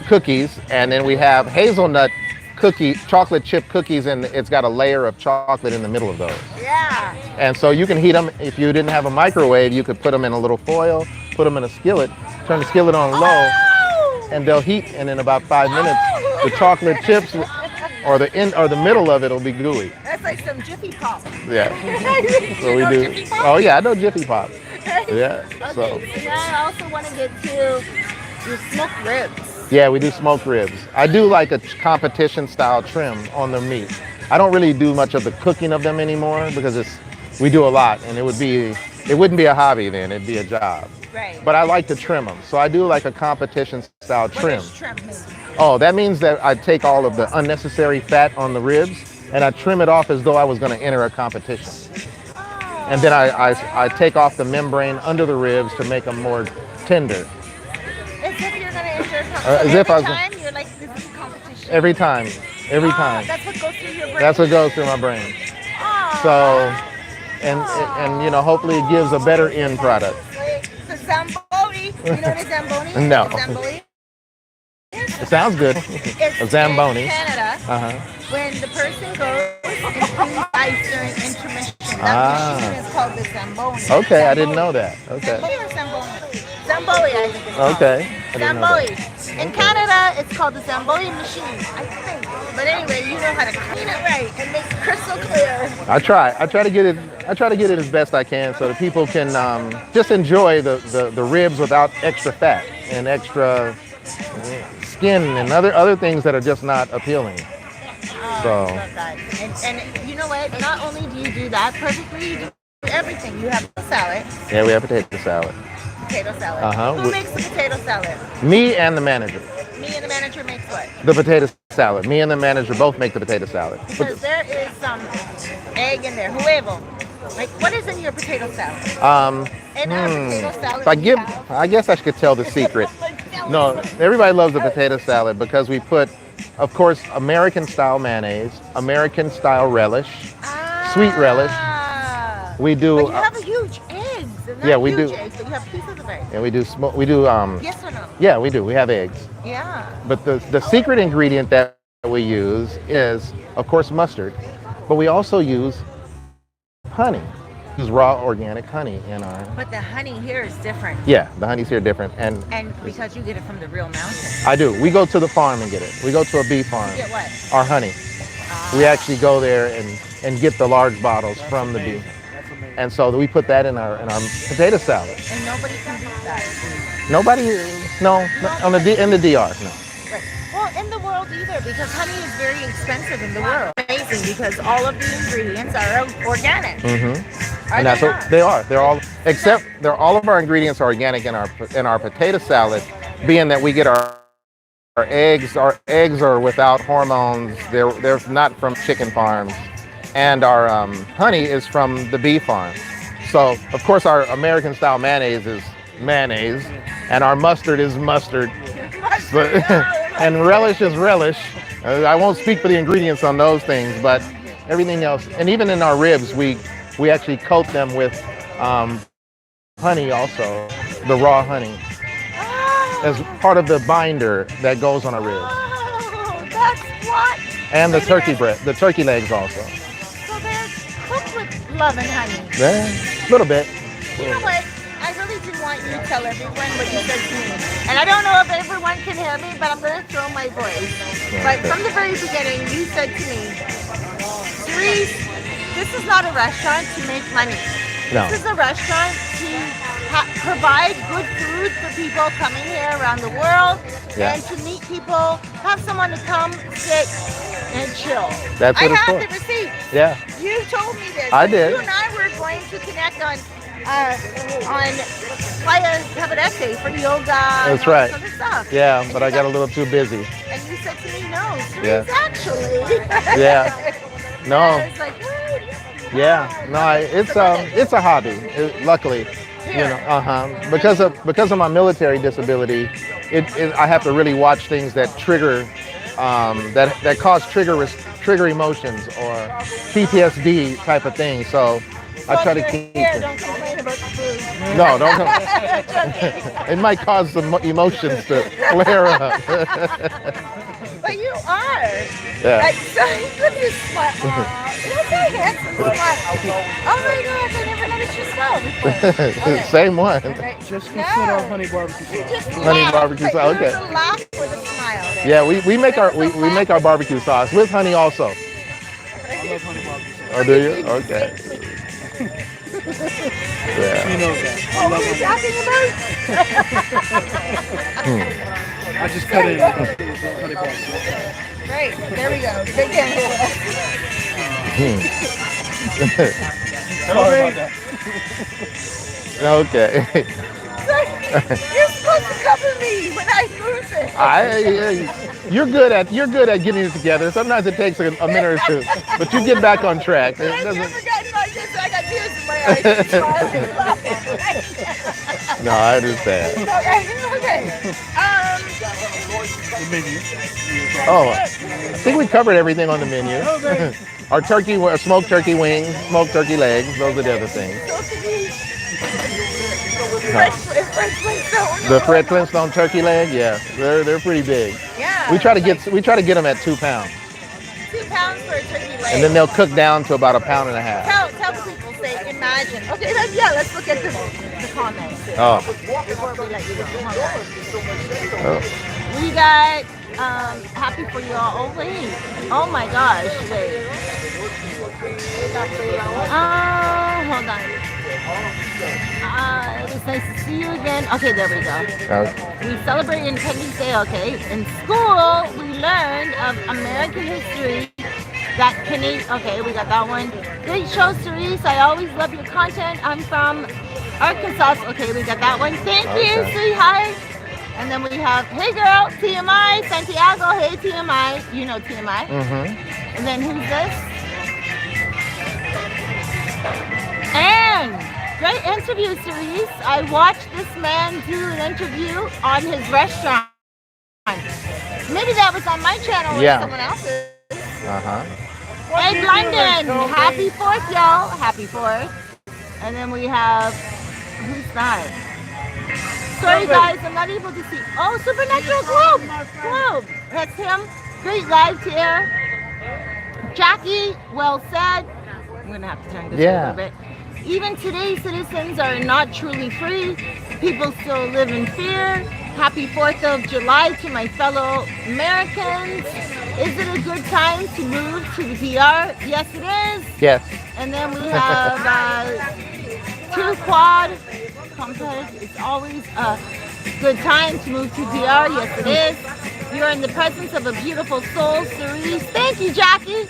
cookies, and then we have hazelnut chocolate chip cookies, and it's got a layer of chocolate in the middle of those. Yeah. And so you can heat them. If you didn't have a microwave, you could put them in a little foil, put them in a skillet, turn the skillet on low, and they'll heat. And in about 5 minutes, the chocolate chips or the middle of it will be gooey. That's like some Jiffy Pop. Yeah. So we do. Jiffy Pop? Oh yeah, I know Jiffy Pop. Yeah. Okay. So Now I also want to get to your smoked ribs. yeah, we do smoked ribs. I do like a competition style trim on the meat. I don't really do much of the cooking of them anymore because we do a lot, and it wouldn't be a hobby then, it'd be a job. Right. But I like to trim them, so I do like a competition style trim. What does trim mean? Oh, that means that I take all of the unnecessary fat on the ribs and I trim it off as though I was going to enter a competition. And then I take off the membrane under the ribs to make them more tender. As if you're going to enter a competition. As if I was time you're like, this is a competition. Every time. That's what goes through your brain. That's what goes through my brain. So, and you know, hopefully it gives a better end product. The Zamboni. You know what a Zamboni? No. The Zamboni? It sounds good. It's A Zamboni. in Canada. When the person goes and cleans ice during intermission, that machine is called the Zamboni. Okay, I didn't know that. Okay. Zamboni or Zamboni? Zamboni, I think it's called. Okay. I didn't know Zamboni. that. In Canada, it's called the Zamboni machine, I think. But anyway, you know how to clean it right and make it crystal clear. I try to get it as best I can so that people can just enjoy the ribs without extra fat and extra skin and other things that are just not appealing. So. I love that. And you know what? Not only do you do that perfectly, you do everything. You have the salad. Yeah, we have potato salad. Potato salad. Who makes the potato salad? Me and the manager. Me and the manager makes what? The potato salad. Me and the manager both make the potato salad. Because there is some egg in there, huevo. Like, what is in your potato salad? In our potato salad, I guess I should tell the secret. No, everybody loves the potato salad because we put, of course, American-style mayonnaise, American-style relish, sweet relish. We do. But you have a huge eggs. Yeah, we do. Eggs, but you have pieces of eggs. And we do. Yes or no? Yeah, we do. We have eggs. Yeah. But the secret ingredient that we use is, of course, mustard, but we also use honey. We use raw organic honey in our. But the honey here is different. Yeah, the honey's here different, and because you get it from the real mountain. I do. We go to the farm and get it. We go to a bee farm. You get what? Our honey. We actually go there and get the large bottles from the bee. And so we put that in our potato salad. And nobody can beat that. Nobody, no, in the DR, no. Right. Well, in the world either, because honey is very expensive in the world. Amazing, because all of the ingredients are organic. Mm-hmm. And that's what they are. They're all all of our ingredients are organic in our potato salad, being that we get our eggs. Our eggs are without hormones. They're not from chicken farms. And our honey is from the bee farm. So, of course, our American-style mayonnaise is mayonnaise, and our mustard is mustard, and relish is relish. I won't speak for the ingredients on those things, but everything else, and even in our ribs, we actually coat them with honey also, the raw honey, as part of the binder that goes on our ribs. Oh, that's what? And the turkey breast, the turkey legs also. Cooked with love and honey. Yeah, a little bit. You know what? I really do want you to tell everyone what you said to me. And I don't know if everyone can hear me, but I'm going to throw my voice. But from the very beginning, you said to me, Cerise, this is not a restaurant to make money. No. This is a restaurant to provide good food for people coming here around the world, and to meet people, have someone to come, sit, and chill. That's what I it's have for. the receipt. Yeah. You told me this. I did. You and I were going to connect on on Playa Cabarete for yoga. That's and all right. this other stuff. Yeah, And but you I got a little too busy. And you said to me, no, Yeah. Cerise, actually. Yeah. No. I was like, what? Yeah. No. It's a hobby. Luckily, you know. Because of my military disability, I have to really watch things that trigger, that cause trigger emotions or PTSD type of things. So I try to keep it. Don't complain about the food. No, don't. It might cause some emotions to flare up. But you are. Yeah. Like, so look at your smile. Aw, you're so handsome smile. Oh my gosh, I never noticed your smile before. Okay. Same one. Right. Just consider honey barbecue You sauce. just Honey laugh, barbecue but sauce, there's okay. a laugh with a smile there. Yeah, we make our barbecue sauce with honey also. I love honey barbecue sauce. Oh, do you? Okay. She Yeah. knows that. I What love were you honey. talking about? I just cut it in with honey barbecue sauce. Great. There we go. They can't hear us. Okay. You're supposed to cover me when I lose it. You're good at getting it together. Sometimes it takes a minute or two, but you get back on track. It I've doesn't. never gotten like this. I got tears in my eyes. Smiling. No, I understand. Okay. The menu. Oh, I think we covered everything on the menu. Our smoked turkey wings, smoked turkey legs. Those are the other things. The Fred Flintstone turkey leg, yeah, they're pretty big. Yeah. We try to get them at 2 pounds, 2 pounds for a turkey leg. and then they'll cook down to about 1.5 pounds. Tell the people, say, imagine. Okay, let's look at the comments here. Oh, Before we let you go. oh. We got happy for you all. Oh wait. Oh my gosh. Wait. Hold on. It was nice to see you again. Okay, there we go. We celebrate Independence Day. Okay. In school, we learned of American history. That Canadian. Okay, we got that one. Great show, Cerise. I always love your content. I'm from Arkansas. Okay, we got that one. Thank you, sweetheart. And then we have, hey girl, TMI, Santiago, hey TMI. You know TMI. Mm-hmm. And then who's this? And great interview, Cerise. I watched this man do an interview on his restaurant. Maybe that was on my channel or someone else's. Uh-huh. Egg London, happy 4th, y'all. Happy 4th. And then we have, who's that? Sorry guys, I'm not able to see. Oh, Supernatural Globe. That's him. Great live here. Jackie, well said. I'm gonna have to turn this a little bit. Even today, citizens are not truly free. People still live in fear. Happy 4th of July to my fellow Americans. Is it a good time to move to the DR? Yes, it is. Yes. And then we have 2 quad. It's always a good time to move to DR. Yes, it is. You're in the presence of a beautiful soul, Cerise. Thank you, Jackie.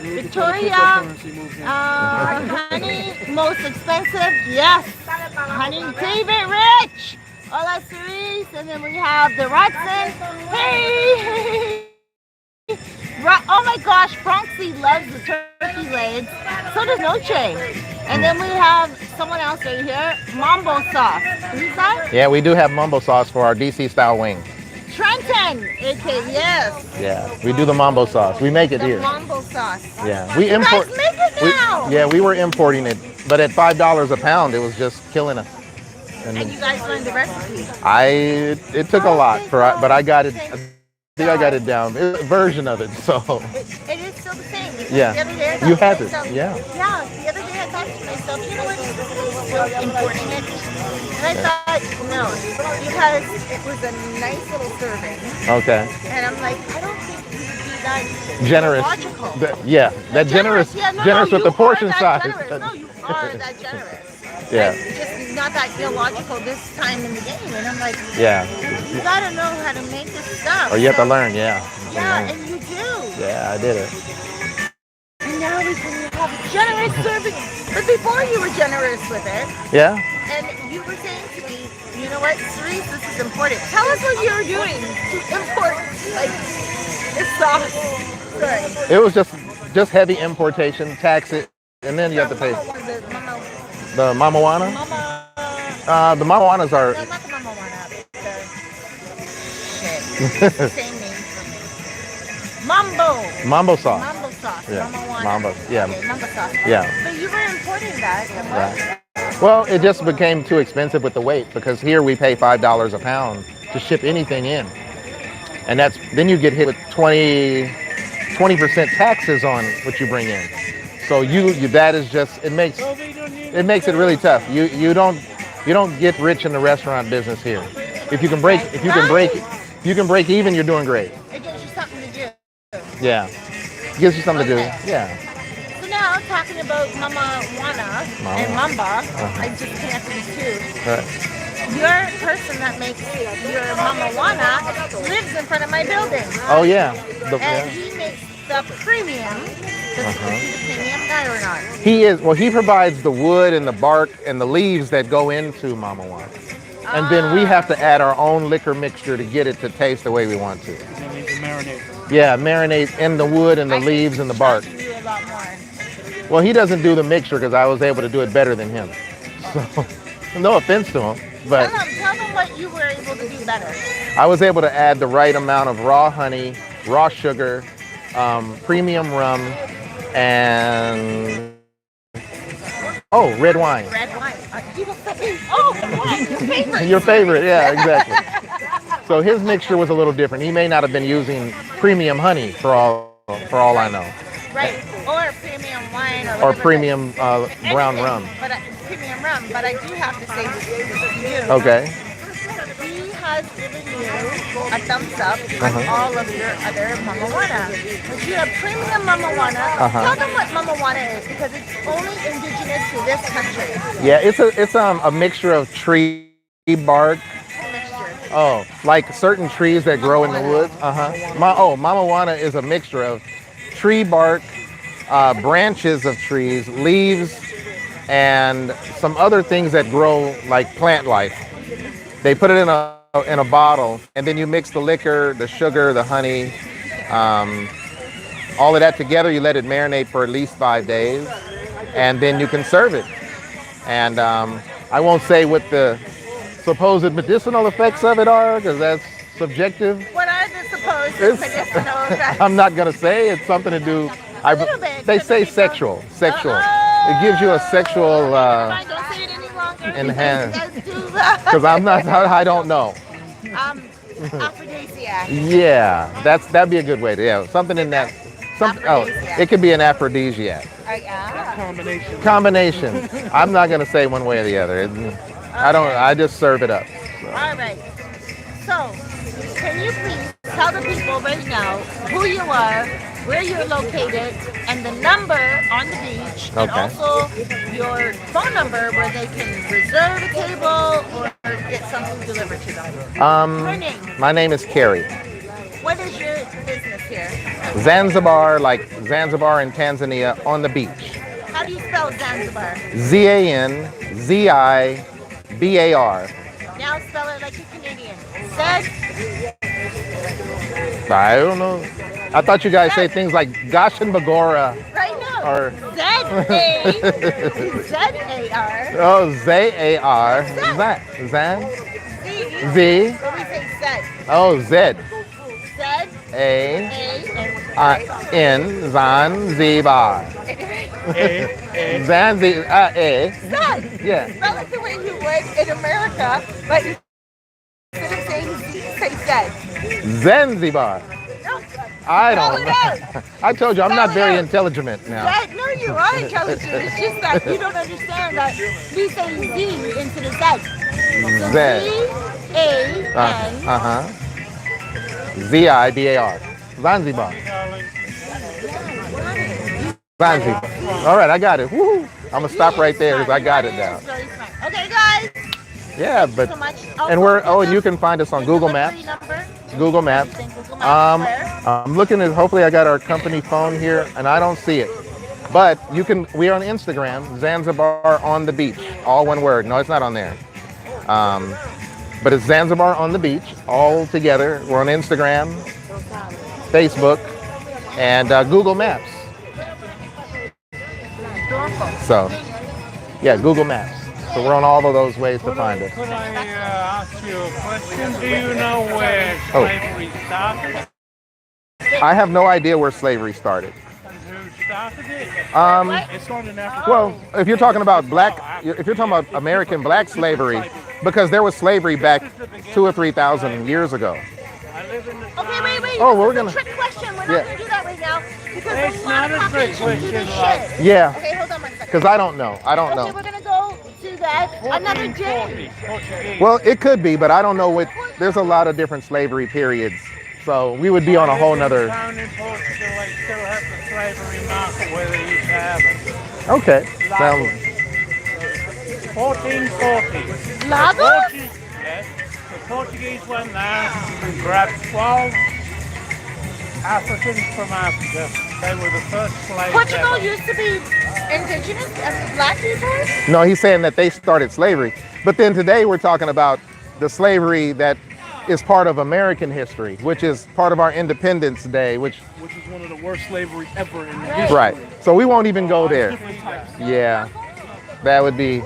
Victoria. Honey, most expensive. Yes. Honey, David Rich. Hola, Cerise. And then we have the Rotson. Hey. Oh my gosh, Bronxy loves the turkey legs. So does Noche. And then we have someone else right here, Mambo sauce. Who's that? Yeah, we do have mambo sauce for our DC style wings. Trenton. Okay, yes. Yeah, we do the mambo sauce. We make it The here. Mambo sauce. Yeah, we You import. guys make it now. We were importing it, but at $5 a pound, it was just killing us. And you guys learned the recipe. It took a lot but I got it. I think I got it down. Version of it. So. It is still the same. Yeah. The other day I thought You to have it. myself, Yeah. Yeah. The other day I thought to myself, you know what? We're importing it. And I thought, no, because it was a nice little serving. Okay. And I'm like, I don't think you would be that Generous. logical. That generous. Yeah, no, generous with you the portion are size. that generous. No, you are that generous. Yeah. Like, just not that illogical this time in the game. And I'm like, Yeah. you gotta know how to make this stuff. Or you have to So, learn. Yeah. Yeah, and you do. Yeah, I did it. And now we can have a generous serving. But before you were generous with it, Yeah. and you were saying to me, you know what, Cerise, this is important. Tell us what you were doing to import like this sauce. Sorry. It was just heavy importation, tax it, and then you have to pay. The mamawana? The mamawanas are. No, not the mamawana. The same name. Mambo sauce. Mambo sauce. Yeah. Mamawana. Mambo. Yeah. Okay, mambo sauce. Yeah. But you were importing that. And what? Right. Well, it just became too expensive with the weight because here we pay $5 a pound to ship anything in, and then you get hit with 20% taxes on what you bring in. So that is just it makes it really tough. You don't get rich in the restaurant business here. If you can break even, you're doing great. It gives you something to do. Yeah, gives you something to do. Yeah. So now talking about mamawana and mamba, I just connected the two. Your person that makes your mamawana lives in front of my building. Oh yeah. And he makes the premium. Is he the premium guy or not? He is. Well, he provides the wood and the bark and the leaves that go into mamawana. And then we have to add our own liquor mixture to get it to taste the way we want to. That means to marinate. Yeah, marinate in the wood and the leaves and the bark. I can do a lot more. Well, he doesn't do the mixture because I was able to do it better than him. So, no offense to him, but Tell them what you were able to do better. I was able to add the right amount of raw honey, raw sugar, premium rum, and red wine. Red wine. Your favorite. Your favorite, yeah, exactly. So his mixture was a little different. He may not have been using premium honey for all I know. Right. Or premium wine Or premium brown rum. But premium rum. But I do have to say this to you. Okay. He has given you a thumbs up on all of your other mamawana. But you have premium mamawana. Tell them what mamawana is because it's only indigenous to this country. Yeah, it's a mixture of tree bark. Oh, like certain trees that grow in the woods. Mamawana is a mixture of tree bark, branches of trees, leaves, and some other things that grow like plant life. They put it in a bottle, and then you mix the liquor, the sugar, the honey, all of that together. You let it marinate for at least 5 days, and then you can serve it. And I won't say what the supposed medicinal effects of it are, because that's subjective. What are the supposed medicinal effects? I'm not gonna say. It's something to do. They say sexual. It gives you a sexual Fine, don't say it any longer. enhance. Because I'm not. I don't know. Aphrodisiac. Yeah, that'd be a good way to. Yeah, something in that. It could be an aphrodisiac. Combination. I'm not gonna say one way or the other. I don't. I just serve it up. So. All right. So, can you please tell the people right now who you are, where you're located, and the number on the beach, and also your phone number where they can reserve a table or get something delivered to them. Your name. My name is Kerry. What is your business here? Zanzibar, like Zanzibar in Tanzania, on the beach. How do you spell Zanzibar? Zanzibar. Now spell it like a Canadian. I don't know. I thought you guys say things like Gosh and Bagora. Right now. Or Z-A-R. Oh, Z-A-R. Zan? Z. What do we say Zed? Oh, Z. Zed. N. Zanzibar. Zanzibar. Zed. Yeah. Spell it the way you would in America, but instead of saying Z, say Zed. Zanzibar. No. I don't know. I told you I'm not very intelligent now. Zed, no, you are intelligent. It's just that you don't understand that we say Z instead of Zed. So Zed. Z-A-N. Z-I-B-A-R. Zanzibar. Zanzibar. All right, I got it. Woo! I'm gonna stop right there because I got it now. Okay, guys. Yeah, but and and you can find us on Google Maps. Google Maps. I'm looking at. Hopefully, I got our company phone here, and I don't see it. But you can. We are on Instagram, Zanzibar on the beach, all one word. No, it's not on there. Um, but it's Zanzibar on the beach, all together. We're on Instagram, Facebook, and Google Maps. So, yeah, Google Maps. So we're on all of those ways to find us. Could I ask you a question? Do you know where Oh. slavery started I have no idea where slavery started. and who started it? It started in Africa. Well, if you're talking about American black slavery, because there was slavery back 2 or 3,000 years ago. I live in the Okay, wait. Oh, this we're is gonna- a trick question. We're Yeah. not gonna do that right now because It's there's a lot not of a trick population do question, this love. shit. Yeah, Okay, hold on one second. because I don't know. Okay, we're gonna go to that another day. 1440 Portuguese. Well, it could be, but I don't know what. There's a lot of different slavery periods, so we would be on a whole nother. Down in Portugal, they still have the slavery market where they used to have it. Okay. Sounds 1440. Lagos? Yes. The Portuguese went there and grabbed 12 Africans from Africa. They were the first slaves Portugal ever. used to be indigenous as black people. no. He's saying that they started slavery, but then today we're talking about the slavery that is part of American history, which is part of our Independence Day, which Which is one of the worst slavery ever in history. right. So we won't even go there. Different types. Yeah, that would be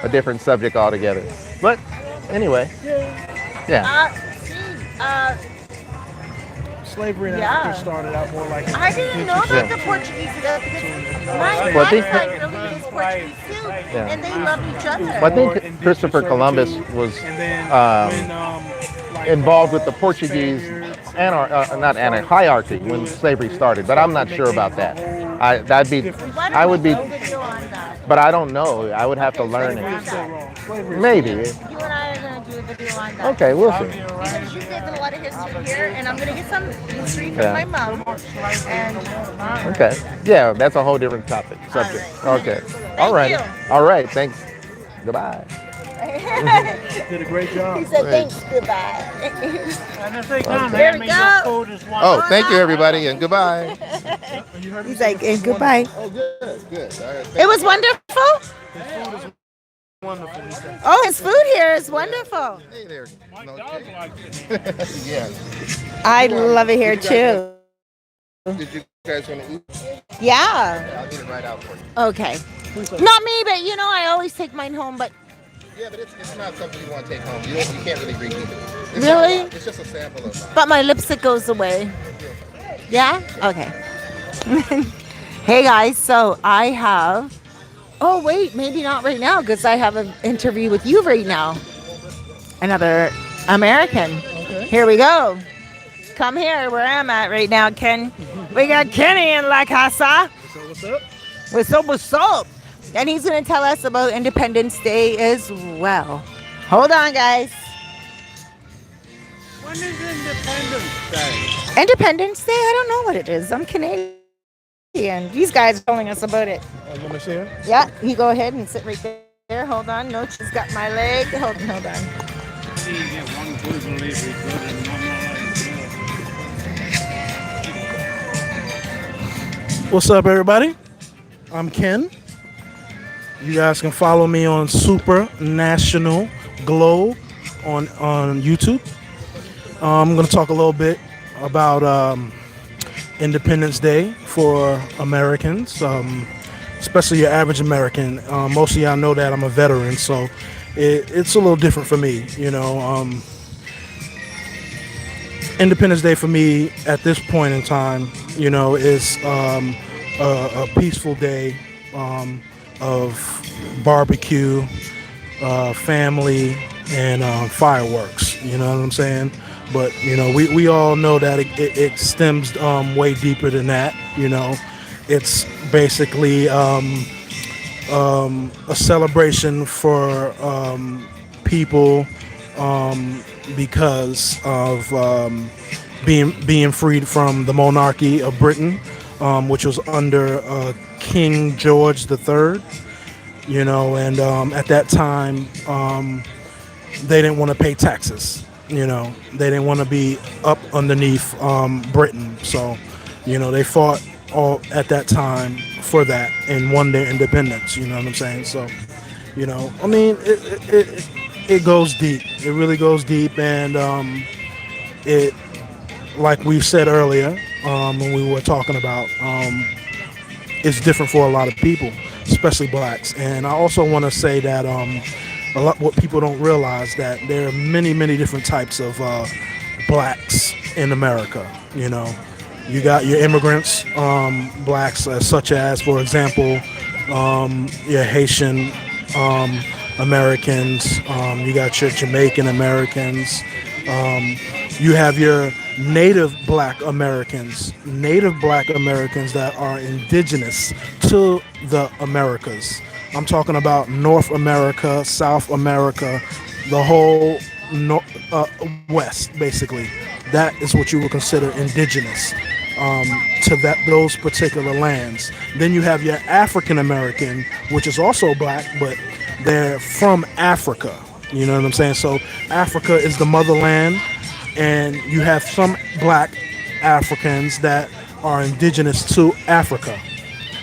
a different subject altogether. But anyway, yeah. Slavery in Yeah. Africa started out more like. I didn't know that Yeah. the Portuguese did that because my Well, I dad's think- side really is Portuguese too, Yeah. and they love each other. Well, I think Christopher Columbus was And then like, involved with the Portuguese hierarchy when slavery started, but I'm not sure about that. Why I don't would we be, do a video on that? but I don't know. I would have to learn slavery is it. still wrong. Slavery is Maybe. You and I are gonna do a video on that. Okay, we'll see. Because you get a lot of history here, and I'm gonna get some history from Yeah. my mom. And Okay. Yeah, that's a whole different subject. Okay. All right. you. All right. Thanks. Goodbye. did a great job. he said, "Thanks, goodbye." And if they can't There hear we me, go. your food is one. Oh, thank you, everybody, and goodbye. He's like, and goodbye. Oh, good. Good. All right. It was wonderful. Wonderful. He said. Oh, his food here is wonderful. Hey there. No, Dog likes it. yeah. I love it here too. Did you guys want to eat? Yeah. I'll get it right out for you. Okay. Not me, but you know, I always take mine home. But Yeah, but it's not something you want to take home. You can't really reheat it. It's Really? not a lot. It's just a sample of. but my lipstick goes away. Yeah. Okay. Hey guys, so I have. Oh wait, maybe not right now because I have an interview with you right now. Another American. Here we go. Come here where I'm at right now, Ken. We got Kenny in La Casa. So what's up? What's up? And he's going to tell us about Independence Day as well. Hold on, guys. When is Independence Day? Independence Day? I don't know what it is. I'm Canadian. These guys are telling us about it. You want me to see her? Yeah, you go ahead and sit right there. Hold on. No, she's got my leg. Hold on. You get one good believe it's good and one not. What's up, everybody? I'm Ken. You guys can follow me on Super National Glow on YouTube. I'm going to talk a little bit about Independence Day for Americans, especially your average American. Most of y'all know that I'm a veteran, so it's a little different for me. You know, Independence Day for me at this point in time, you know, is a peaceful day of barbecue, family, and fireworks. You know what I'm saying? But you know, we all know that it stems way deeper than that. You know, it's basically a celebration for people because of being freed from the monarchy of Britain, which was under King George III. You know, and at that time, they didn't want to pay taxes. You know, they didn't want to be up underneath Britain. So, you know, they fought all at that time for that and won their independence. You know what I'm saying? So, I mean, it goes deep. It really goes deep, and it, like we said earlier, when we were talking about, it's different for a lot of people, especially blacks. And I also want to say that a lot what people don't realize that there are many, many different types of blacks in America. You got your immigrants, blacks, such as, for example, your Haitian Americans. You got your Jamaican Americans. You have your native black Americans that are indigenous to the Americas. I'm talking about North America, South America, the whole West, basically. That is what you would consider indigenous to those particular lands. Then you have your African American, which is also black, but they're from Africa. You know what I'm saying? So Africa is the motherland, and you have some black Africans that are indigenous to Africa.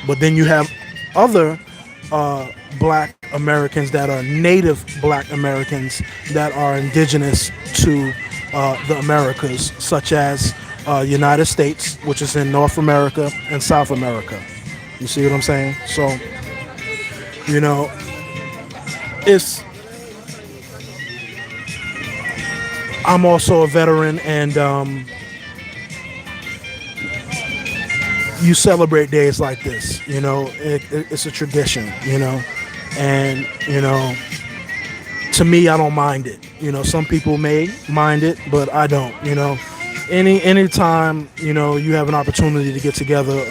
But then you have other black Americans that are native black Americans that are indigenous to the Americas, such as United States, which is in North America and South America. You see what I'm saying? So, it's I'm also a veteran, and you celebrate days like this. It's a tradition. And to me, I don't mind it. Some people may mind it, but I don't. Anytime you have an opportunity to get together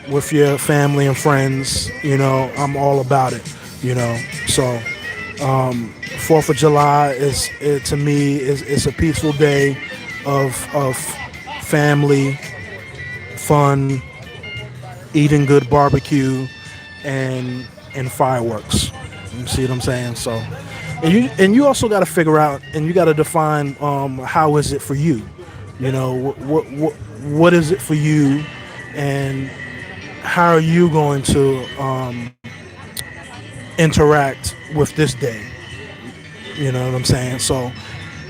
with your family and friends, I'm all about it. So 4th of July to me is a peaceful day of family, fun, eating good barbecue, and fireworks. You see what I'm saying? So, and you also got to figure out, and you got to define how is it for you? What is it for you, and how are you going to interact with this day? You know what I'm saying? So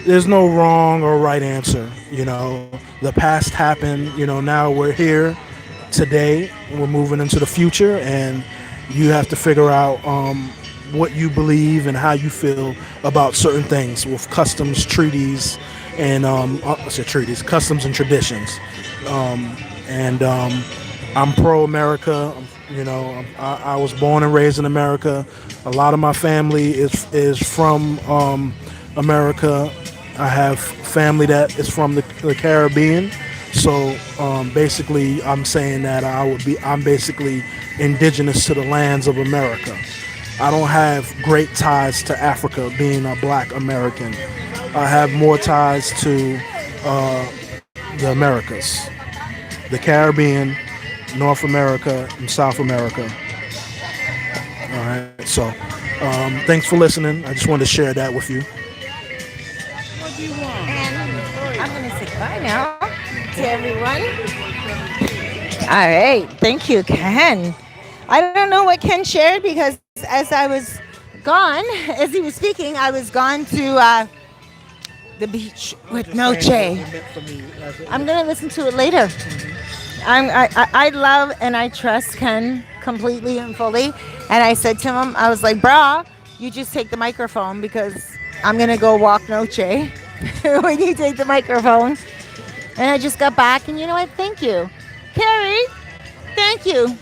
there's no wrong or right answer. The past happened. Now we're here today. We're moving into the future, and you have to figure out what you believe and how you feel about certain things with customs, treaties, and customs and traditions. And I'm pro-America. I was born and raised in America. A lot of my family is from America. I have family that is from the Caribbean. So basically, I'm saying that I'm basically indigenous to the lands of America. I don't have great ties to Africa, being a black American. I have more ties to the Americas, the Caribbean, North America, and South America. All right, so thanks for listening. I just wanted to share that with you. And I'm going to say bye now to everyone. All right, thank you, Ken. I don't know what Ken shared, because as I was gone, as he was speaking, I was gone to the beach with Noche. I'm going to listen to it later. I love and I trust Ken completely and fully. And I said to him, I was like, brah, you just take the microphone, because I'm going to go walk Noche when you take the microphone. And I just got back, and you know what? Thank you. Carrie, thank you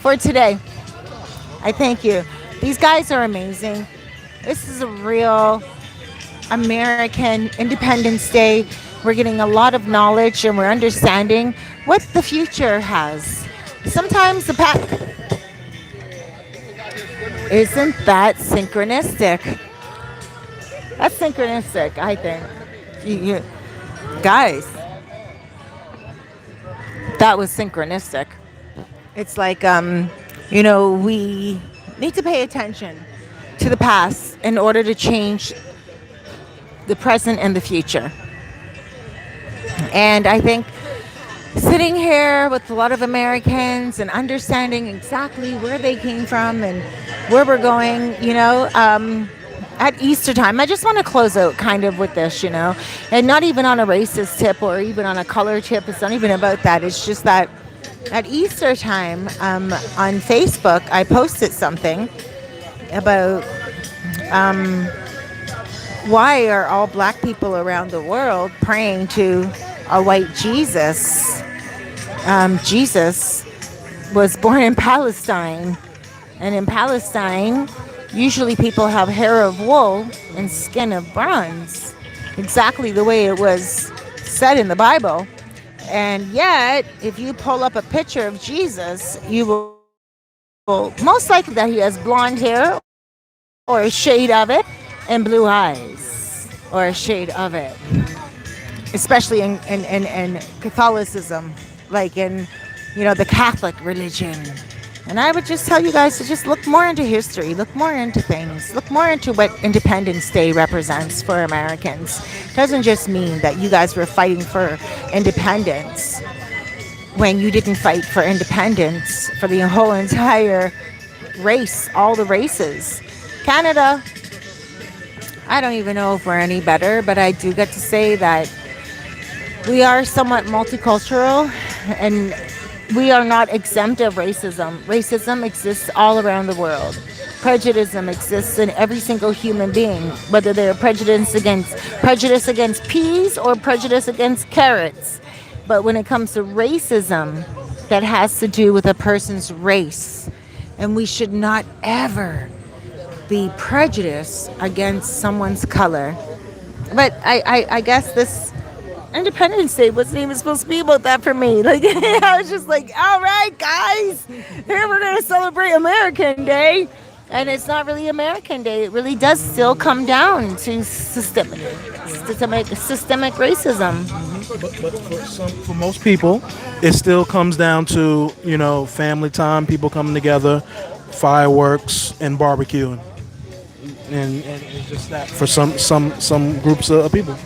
for today. I thank you. These guys are amazing. This is a real American Independence Day. We're getting a lot of knowledge, and we're understanding what the future has. Sometimes the past... Isn't that synchronistic? That's synchronistic, I think. You guys, that was synchronistic. It's like, we need to pay attention to the past in order to change the present and the future. And I think sitting here with a lot of Americans and understanding exactly where they came from and where we're going, at Easter time. I just want to close out kind of with this, and not even on a racist tip or even on a color tip. It's not even about that. It's just that at Easter time on Facebook, I posted something about why are all black people around the world praying to a white Jesus? Jesus was born in Palestine, and in Palestine, usually people have hair of wool and skin of bronze, exactly the way it was said in the Bible. And yet, if you pull up a picture of Jesus, you will most likely that he has blonde hair or a shade of it and blue eyes or a shade of it, especially in Catholicism, like in the Catholic religion. And I would just tell you guys to just look more into history, look more into things, look more into what Independence Day represents for Americans. It doesn't just mean that you guys were fighting for independence when you didn't fight for independence for the whole entire race, all the races. Canada, I don't even know if we're any better, but I do get to say that we are somewhat multicultural and we are not exempt of racism. Racism exists all around the world. Prejudice exists in every single human being, whether they're prejudice against peas or prejudice against carrots. But when it comes to racism, that has to do with a person's race. And we should not ever be prejudiced against someone's color. But I guess this Independence Day wasn't even supposed to be about that for me. Like, I was just like, all right, guys, here we're going to celebrate American Day. And it's not really American Day. It really does still come down to systemic racism. But for most people, it still comes down to, family time, people coming together, fireworks, and barbecuing. And it's just that for some groups of people.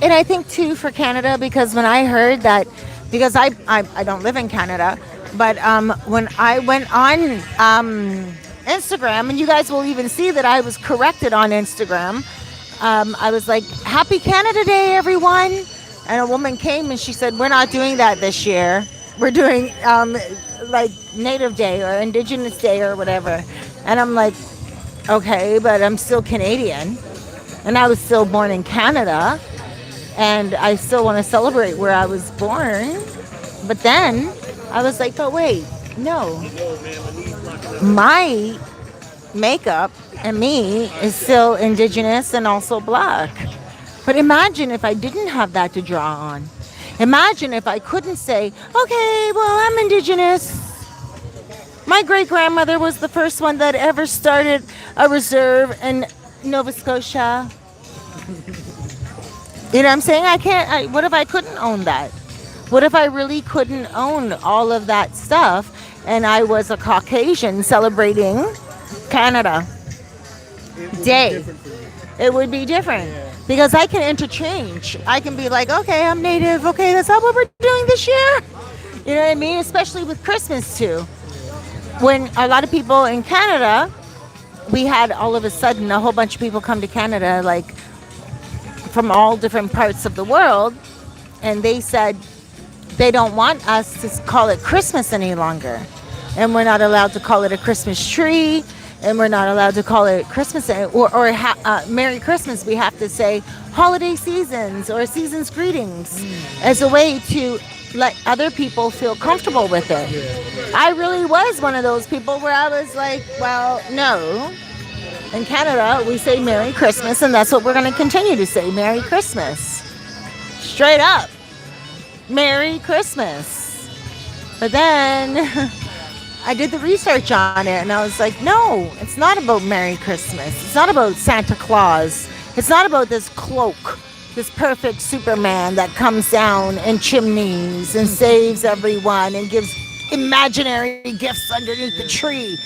And I think too for Canada, because when I heard that, because I don't live in Canada, but when I went on Instagram, and you guys will even see that I was corrected on Instagram, I was like, Happy Canada Day, everyone. And a woman came and she said, we're not doing that this year. We're doing like Native Day or Indigenous Day or whatever. And I'm like, okay, but I'm still Canadian. And I was still born in Canada. And I still want to celebrate where I was born. But then I was like, but wait, no. My makeup and me is still Indigenous and also black. But imagine if I didn't have that to draw on. Imagine if I couldn't say, okay, well, I'm Indigenous. My great-grandmother was the first one that ever started a reserve in Nova Scotia. You know what I'm saying? What if I couldn't own that? What if I really couldn't own all of that stuff and I was a Caucasian celebrating Canada Day? It would be different because I can interchange. I can be like, okay, I'm Native. Okay, that's not what we're doing this year. You know what I mean? Especially with Christmas too. When a lot of people in Canada, we had all of a sudden a whole bunch of people come to Canada, like from all different parts of the world, and they said they don't want us to call it Christmas any longer, and we're not allowed to call it a Christmas tree, and we're not allowed to call it Christmas or Merry Christmas. We have to say holiday seasons or season's greetings as a way to let other people feel comfortable with it. I really was one of those people where I was like, well, no. In Canada, we say Merry Christmas, and that's what we're going to continue to say, Merry Christmas. Straight up. Merry Christmas. But then I did the research on it, and I was like, no, it's not about Merry Christmas. It's not about Santa Claus. It's not about this cloak, this perfect Superman that comes down in chimneys and saves everyone and gives imaginary gifts underneath the tree.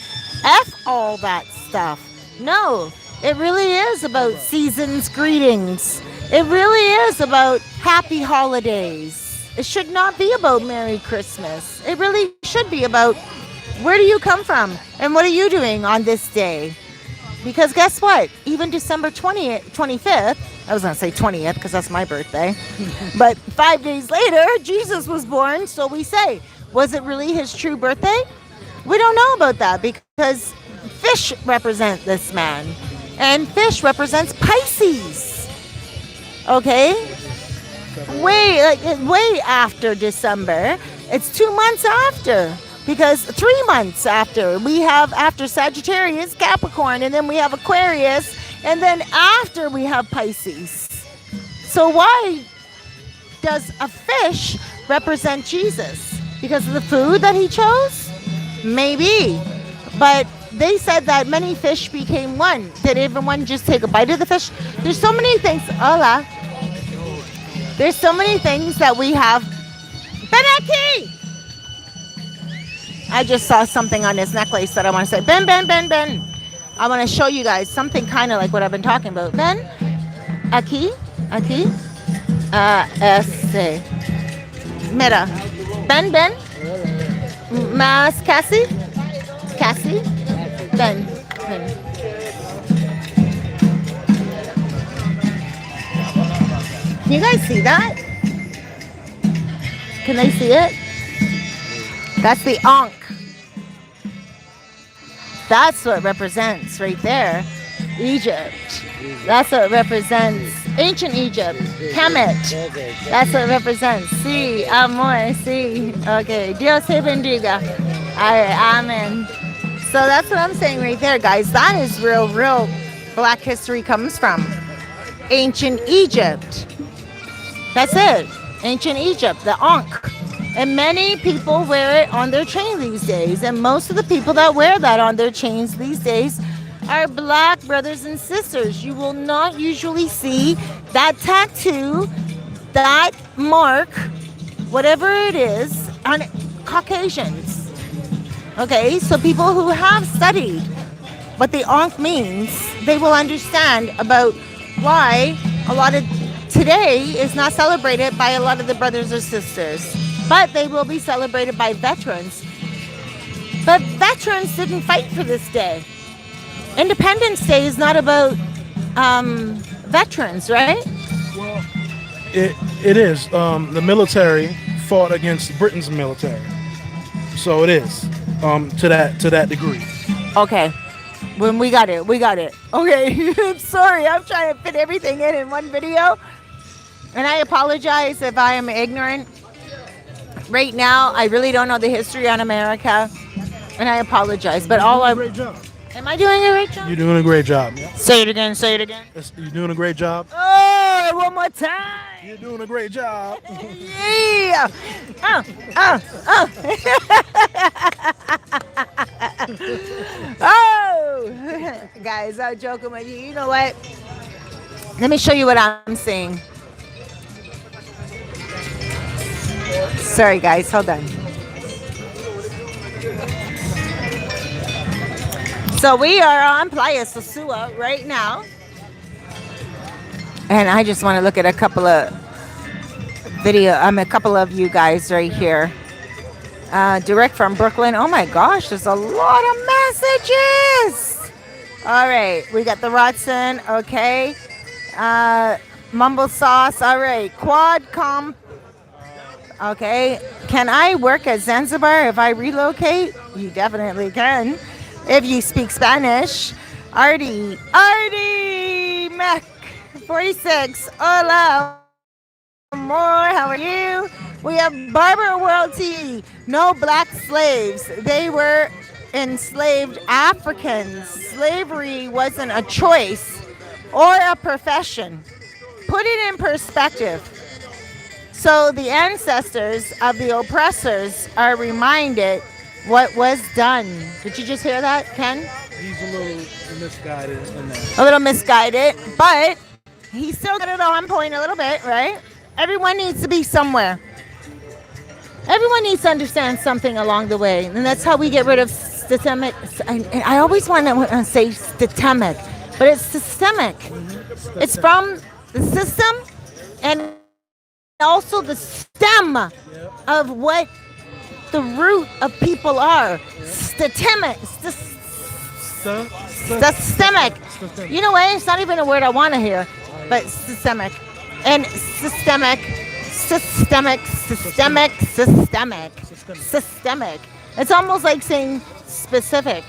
F all that stuff. No, it really is about season's greetings. It really is about happy holidays. it should not be about Merry Christmas. It really should be about where do you come from and what are you doing on this day? Because guess what? Even December 20th, 25th, I was going to say 20th because that's my birthday, but 5 days later, Jesus was born. So we say, was it really his true birthday? We don't know about that because fish represent this man and fish represents Pisces. Okay? Way after December. It's 2 months after. Because 3 months after, we have after Sagittarius, Capricorn, and then we have Aquarius, and then after we have Pisces. So why does a fish represent Jesus? Because of the food that he chose? Maybe. But they said that many fish became one. Did everyone just take a bite of the fish? There's so many things. Hola. There's so many things that we have. Benaki! I just saw something on his necklace that I want to say. Ben. I want to show you guys something kind of like what I've been talking about. Ben, aquí. Este. Mira. Ben. Más casi. Ben. Can you guys see that? Can they see it? That's the Ankh. That's what represents right there Egypt. That's what represents ancient Egypt. Kemet. That's what represents. Sí, amor, sí. Okay. Dios te bendiga. All right, amen. So that's what I'm saying right there, guys. That is real Black history comes from ancient Egypt. That's it. Ancient Egypt, the Ankh. And many people wear it on their chain these days. And most of the people that wear that on their chains these days are Black brothers and sisters. You will not usually see that tattoo, that mark, whatever it is, on Caucasians. Okay, so people who have studied what the Ankh means, they will understand about why a lot of today is not celebrated by a lot of the brothers or sisters. But they will be celebrated by veterans. But veterans didn't fight for this day. Independence Day is not about veterans, right? Well, it is. The military fought against Britain's military, so it is to that degree. Okay, when we got it. Okay, I'm sorry. I'm trying to fit everything in one video, and I apologize if I am ignorant. Right now, I really don't know the history on America, and I apologize. But all I Great job. am I doing a great job? You're doing a great job. Say it again. You're doing a great job. Oh, one more time. You're doing a great job. Yeah. Oh, guys, I'm joking with you. You know what? Let me show you what I'm seeing. Sorry, guys. Hold on. So we are on Playa Sosua right now. And I just want to look at a couple of a couple of you guys right here. Direct from Brooklyn. Oh my gosh, there's a lot of messages. All right, we got the Rodson. Okay. Mumble sauce. All right. Quadcom. Okay. Can I work at Zanzibar if I relocate? You definitely can. If you speak Spanish. Artie Mac 46. Hola. More. How are you? We have Barber World Tea. No black slaves. They were enslaved Africans. Slavery wasn't a choice or a profession. Put it in perspective. So the ancestors of the oppressors are reminded what was done. Did you just hear that, Ken? He's a little misguided in that. A little misguided, but he still got it on point a little bit, right? Everyone needs to be somewhere. Everyone needs to understand something along the way. And that's how we get rid of systemic. And I always want to say systemic, but it's systemic. It's from the system and also the stem of what the root of people are. Systemic. Systemic. You know what? It's not even a word I want to hear, but systemic. And systemic. It's almost like saying specific.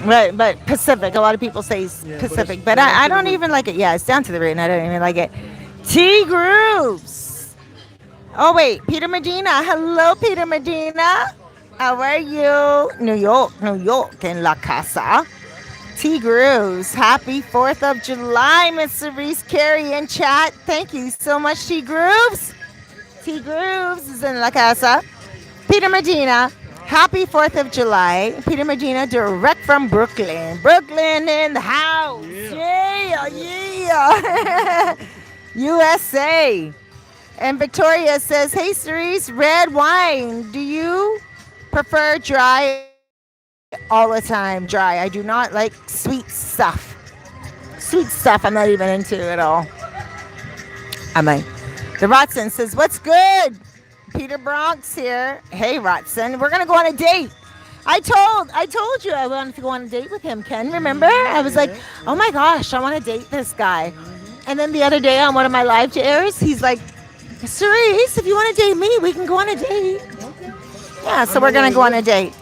Right, but Pacific. A lot of people say Pacific, but I don't even like it. Yeah, it's down to the root, and I don't even like it. T Grooves. Oh wait, Peter Medina. Hello, Peter Medina. How are you? New York, in La Casa. T Grooves. Happy 4th of July, Miss Cerise Carey in chat. Thank you so much, T Grooves. T Grooves is in La Casa. Peter Medina. Happy 4th of July. Peter Medina, direct from Brooklyn. Brooklyn in the house. Yeah. USA. And Victoria says, hey, Cerise, red wine. Do you prefer dry all the time? Dry. I do not like sweet stuff. Sweet stuff I'm not even into at all. I mean, the Rotson says, what's good? Peter Bronx here. Hey, Rotson, we're gonna go on a date. I told you I wanted to go on a date with him, Ken. Remember? I was like, oh my gosh, I want to date this guy. And then the other day on one of my live airs, he's like, Cerise, if you want to date me, we can go on a date. Yeah, so we're gonna go on a date.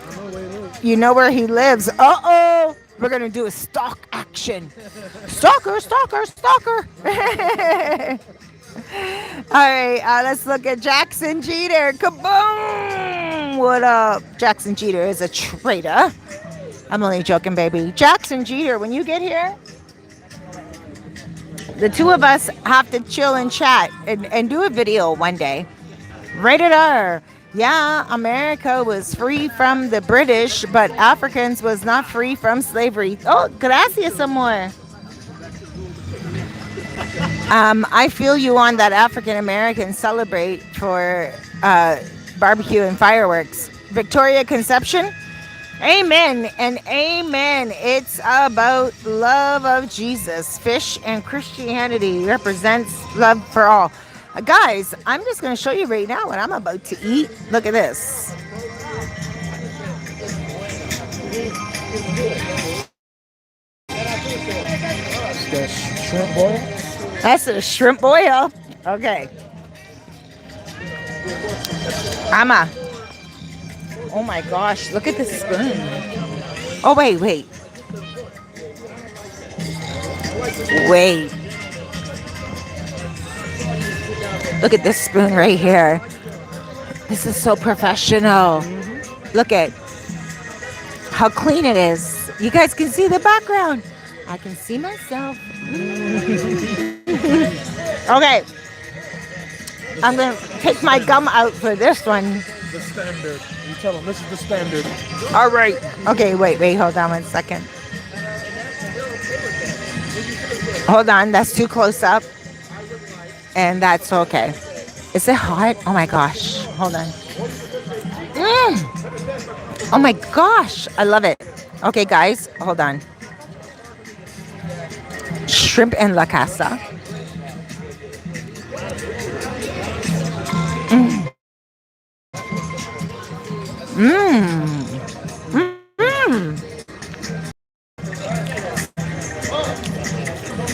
You know where he lives. Uh-oh. We're gonna do a stalk action. Stalker. All right, let's look at Jackson Jeter. Kaboom! What up? Jackson Jeter is a traitor. I'm only joking, baby. Jackson Jeter, when you get here, the two of us have to chill and chat and do a video one day. Rated R. Yeah, America was free from the British, but Africans was not free from slavery. Oh, gracias, amor. I feel you on that African Americans celebrate for barbecue and fireworks. Victoria Conception, amen and amen. It's about love of Jesus. Fish and Christianity represents love for all. Guys, I'm just going to show you right now what I'm about to eat. Look at this. Shrimp boil? That's a shrimp boil. Okay. Ama. Oh my gosh, look at this spoon. Oh, wait. Look at this spoon right here. This is so professional. Look at how clean it is. You guys can see the background. I can see myself. Okay. I'm going to take my gum out for this one. The standard. You tell them this is the standard. All right. Okay, wait. Hold on 1 second. Hold on. That's too close up. And that's okay. Is it hot? Oh my gosh. Hold on. Oh my gosh. I love it. Okay, guys. Hold on. Shrimp en la casa.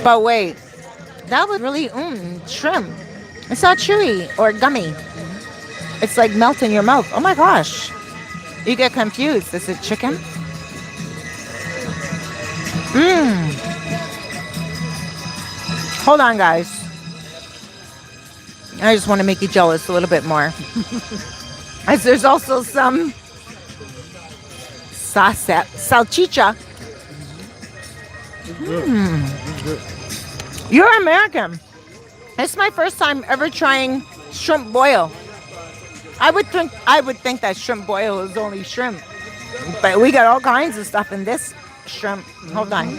But wait, that was really shrimp. It's not chewy or gummy. It's like melt in your mouth. Oh my gosh. You get confused. Is it chicken? Hold on, guys. I just want to make you jealous a little bit more. As there's also some salchicha. You're American. It's my first time ever trying shrimp boil. I would think that shrimp boil is only shrimp, but we got all kinds of stuff in this shrimp. Hold on.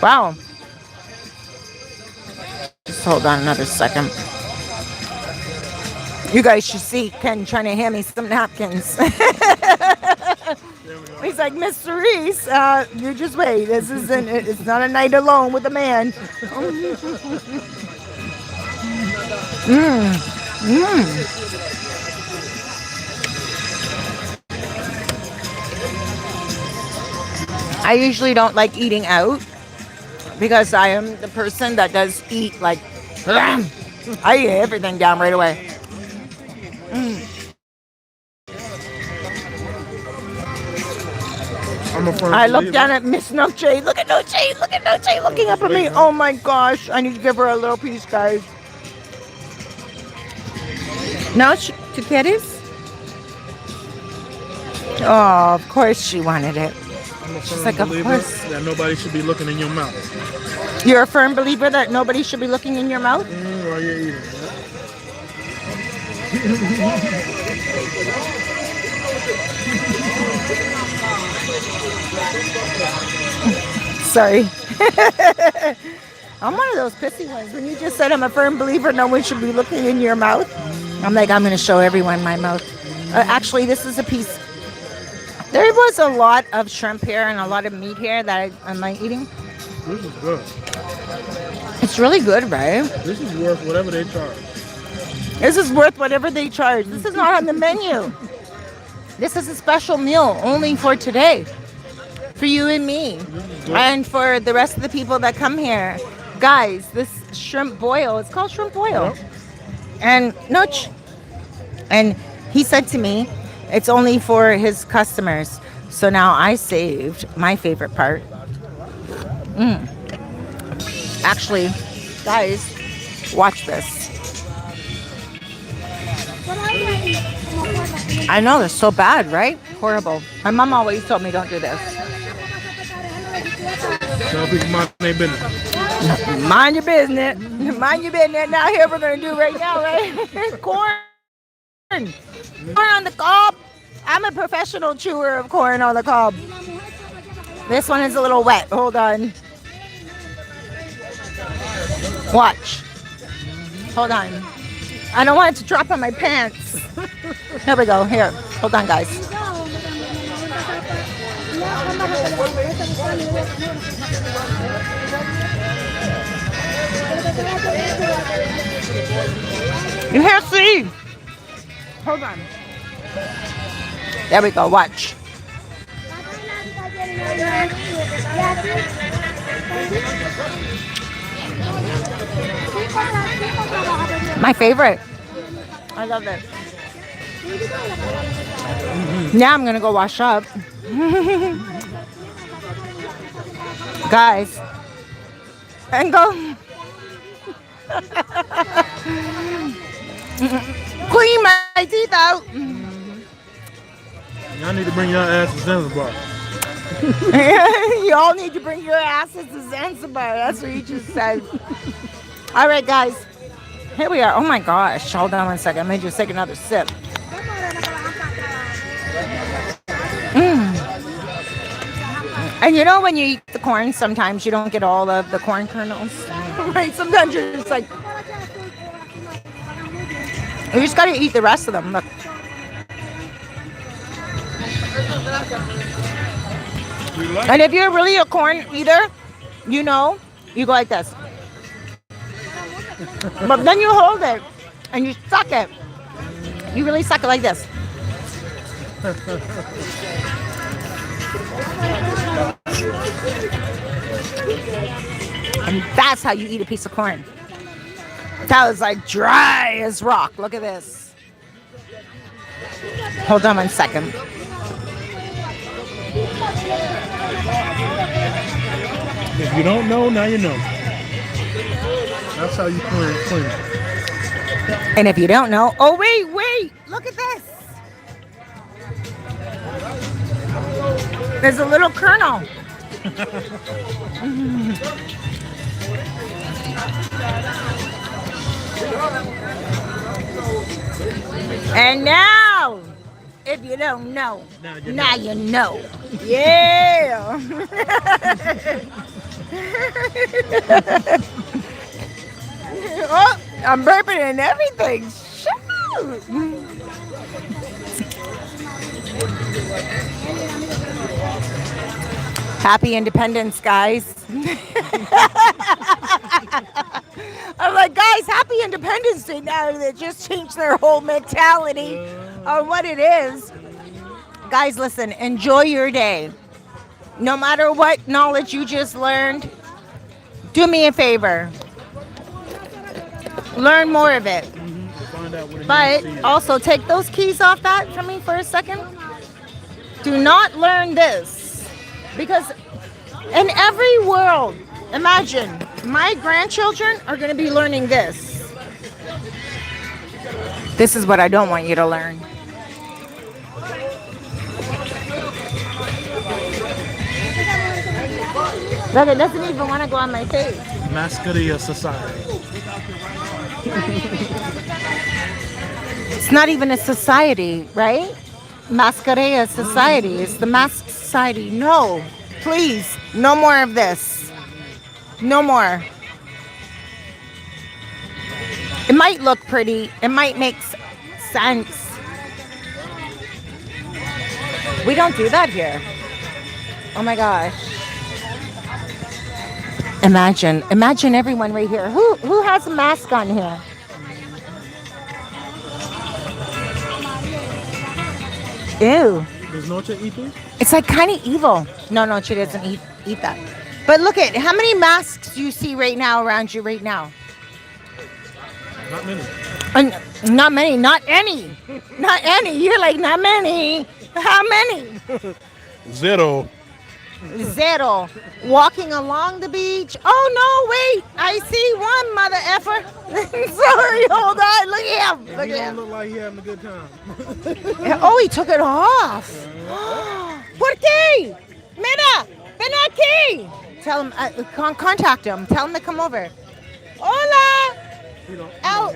Wow. Just hold on another second. You guys should see Ken trying to hand me some napkins. He's like, Miss Cerise, you just wait. This isn't. It's not a night alone with a man. I usually don't like eating out because I am the person that does eat like. I eat everything down right away. I look down at Miss Noche. Look at Noche. Look at Noche looking up at me. Oh my gosh. I need to give her a little piece, guys. Noche, ¿tú quieres? Oh, of course she wanted it. She's like, of course. That nobody should be looking in your mouth. You're a firm believer that nobody should be looking in your mouth? While you're eating. Sorry. I'm one of those pissy ones. When you just said I'm a firm believer no one should be looking in your mouth, I'm like, I'm going to show everyone my mouth. Actually, this is a piece. There was a lot of shrimp here and a lot of meat here that I'm eating. This is good. It's really good, right? This is worth whatever they charge. This is worth whatever they charge. This is not on the menu. This is a special meal only for today. For you and me. And for the rest of the people that come here. Guys, this shrimp boil, it's called shrimp boil. Yep. And Noche. And he said to me, it's only for his customers. So now I saved my favorite part. Actually, guys, watch this. I know, they're so bad, right? Horrible. My mom always told me don't do this. Tell people mind their business. Mind your business. Mind your business. Now here we're going to do right now, right? Corn. Corn on the cob. I'm a professional chewer of corn on the cob. This one is a little wet. Hold on. Watch. Hold on. I don't want it to drop on my pants. Here we go. Here. Hold on, guys. You hear Steve? Hold on. There we go. Watch. My favorite. I love it. Now I'm gonna go wash up. Guys. And go. Clean my teeth out. Y'all need to bring your ass to Zanzibar. Y'all need to bring your asses to Zanzibar. That's what you just said. All right, guys. Here we are. Oh my gosh. Hold on one second. Let me just take another sip. And you know when you eat the corn, sometimes you don't get all of the corn kernels. Right? Sometimes you're just like, you just got to eat the rest of them. Look. And if you're really a corn eater, you know, you go like this. But then you hold it and you suck it. You really suck it like this. And that's how you eat a piece of corn. That was like dry as rock. Look at this. Hold on one second. If you don't know, now you know. That's how you clean it. And if you don't know, oh wait, look at this. There's a little kernel. And now, if you don't know, now you know. Yeah. Oh, I'm burping and everything. Shoot. Happy Independence, guys. I'm like, guys, happy Independence Day now. They just changed their whole mentality on what it is. Guys, listen, enjoy your day. No matter what knowledge you just learned, do me a favor. Learn more of it. But also take those keys off that for me for a second. Do not learn this. Because in every world, imagine, my grandchildren are going to be learning this. This is what I don't want you to learn. Look, it doesn't even want to go on my face. Mascarilla society. It's not even a society, right? Mascarilla society. It's the mask society. No, please, no more of this. No more. It might look pretty. It might make sense. We don't do that here. Oh my gosh. Imagine everyone right here. Who has a mask on here? Ew. Does Noche eat these? It's like kind of evil. No, she doesn't eat that. But look at how many masks do you see right now around you right now? Not many. Not many, not any. Not any. You're like, not many. How many? Zero. Zero. Walking along the beach. Oh, no, wait. I see one, mother effer. Sorry, hold on. Look at him. Look He at don't him. look like he having a good time. Oh, he took it off. ¿Por qué? Mira, ven aquí. Tell him, contact him. Tell him to come over. Hola. Out.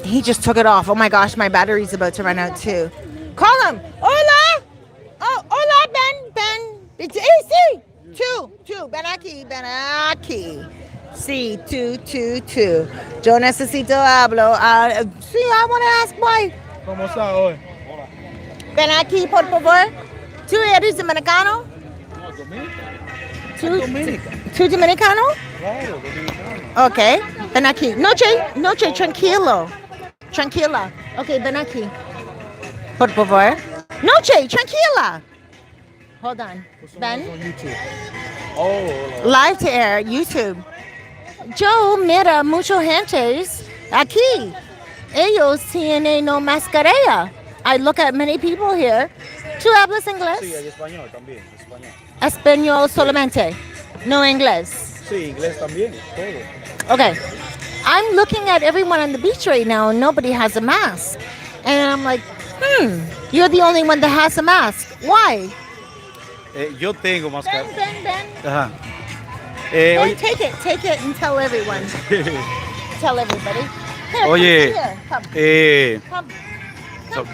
He just took it off. Oh my gosh, my battery's about to run out too. Call him. Hola. Oh, hola, Ben. Sí. Two. Ven aquí. Sí, two. Yo necesito hablo. Sí, I want to ask why. ¿Cómo está hoy? Ven aquí, por favor. ¿Tú eres dominicano? No, ¿Tú dominicano? Claro, dominicano. Ok, ven aquí. Noche, tranquila. Ok, ven aquí. Por favor. Noche, tranquila. Hold on. Ven. On YouTube. Oh, Live to air, YouTube. Yo mira mucha gentes aquí. Ellos tienen no mascarilla. I look at many people here. ¿Tú hablas inglés? Sí, hay español también, español. Español solamente, no inglés. Sí, inglés también, todo. Okay. I'm looking at everyone on the beach right now and nobody has a mask. And I'm like, you're the only one that has a mask. Why? Yo tengo máscara. Ben. Ajá. Ben, take it and tell everyone. Tell everybody. Here, Oye, come here. Come. Ok.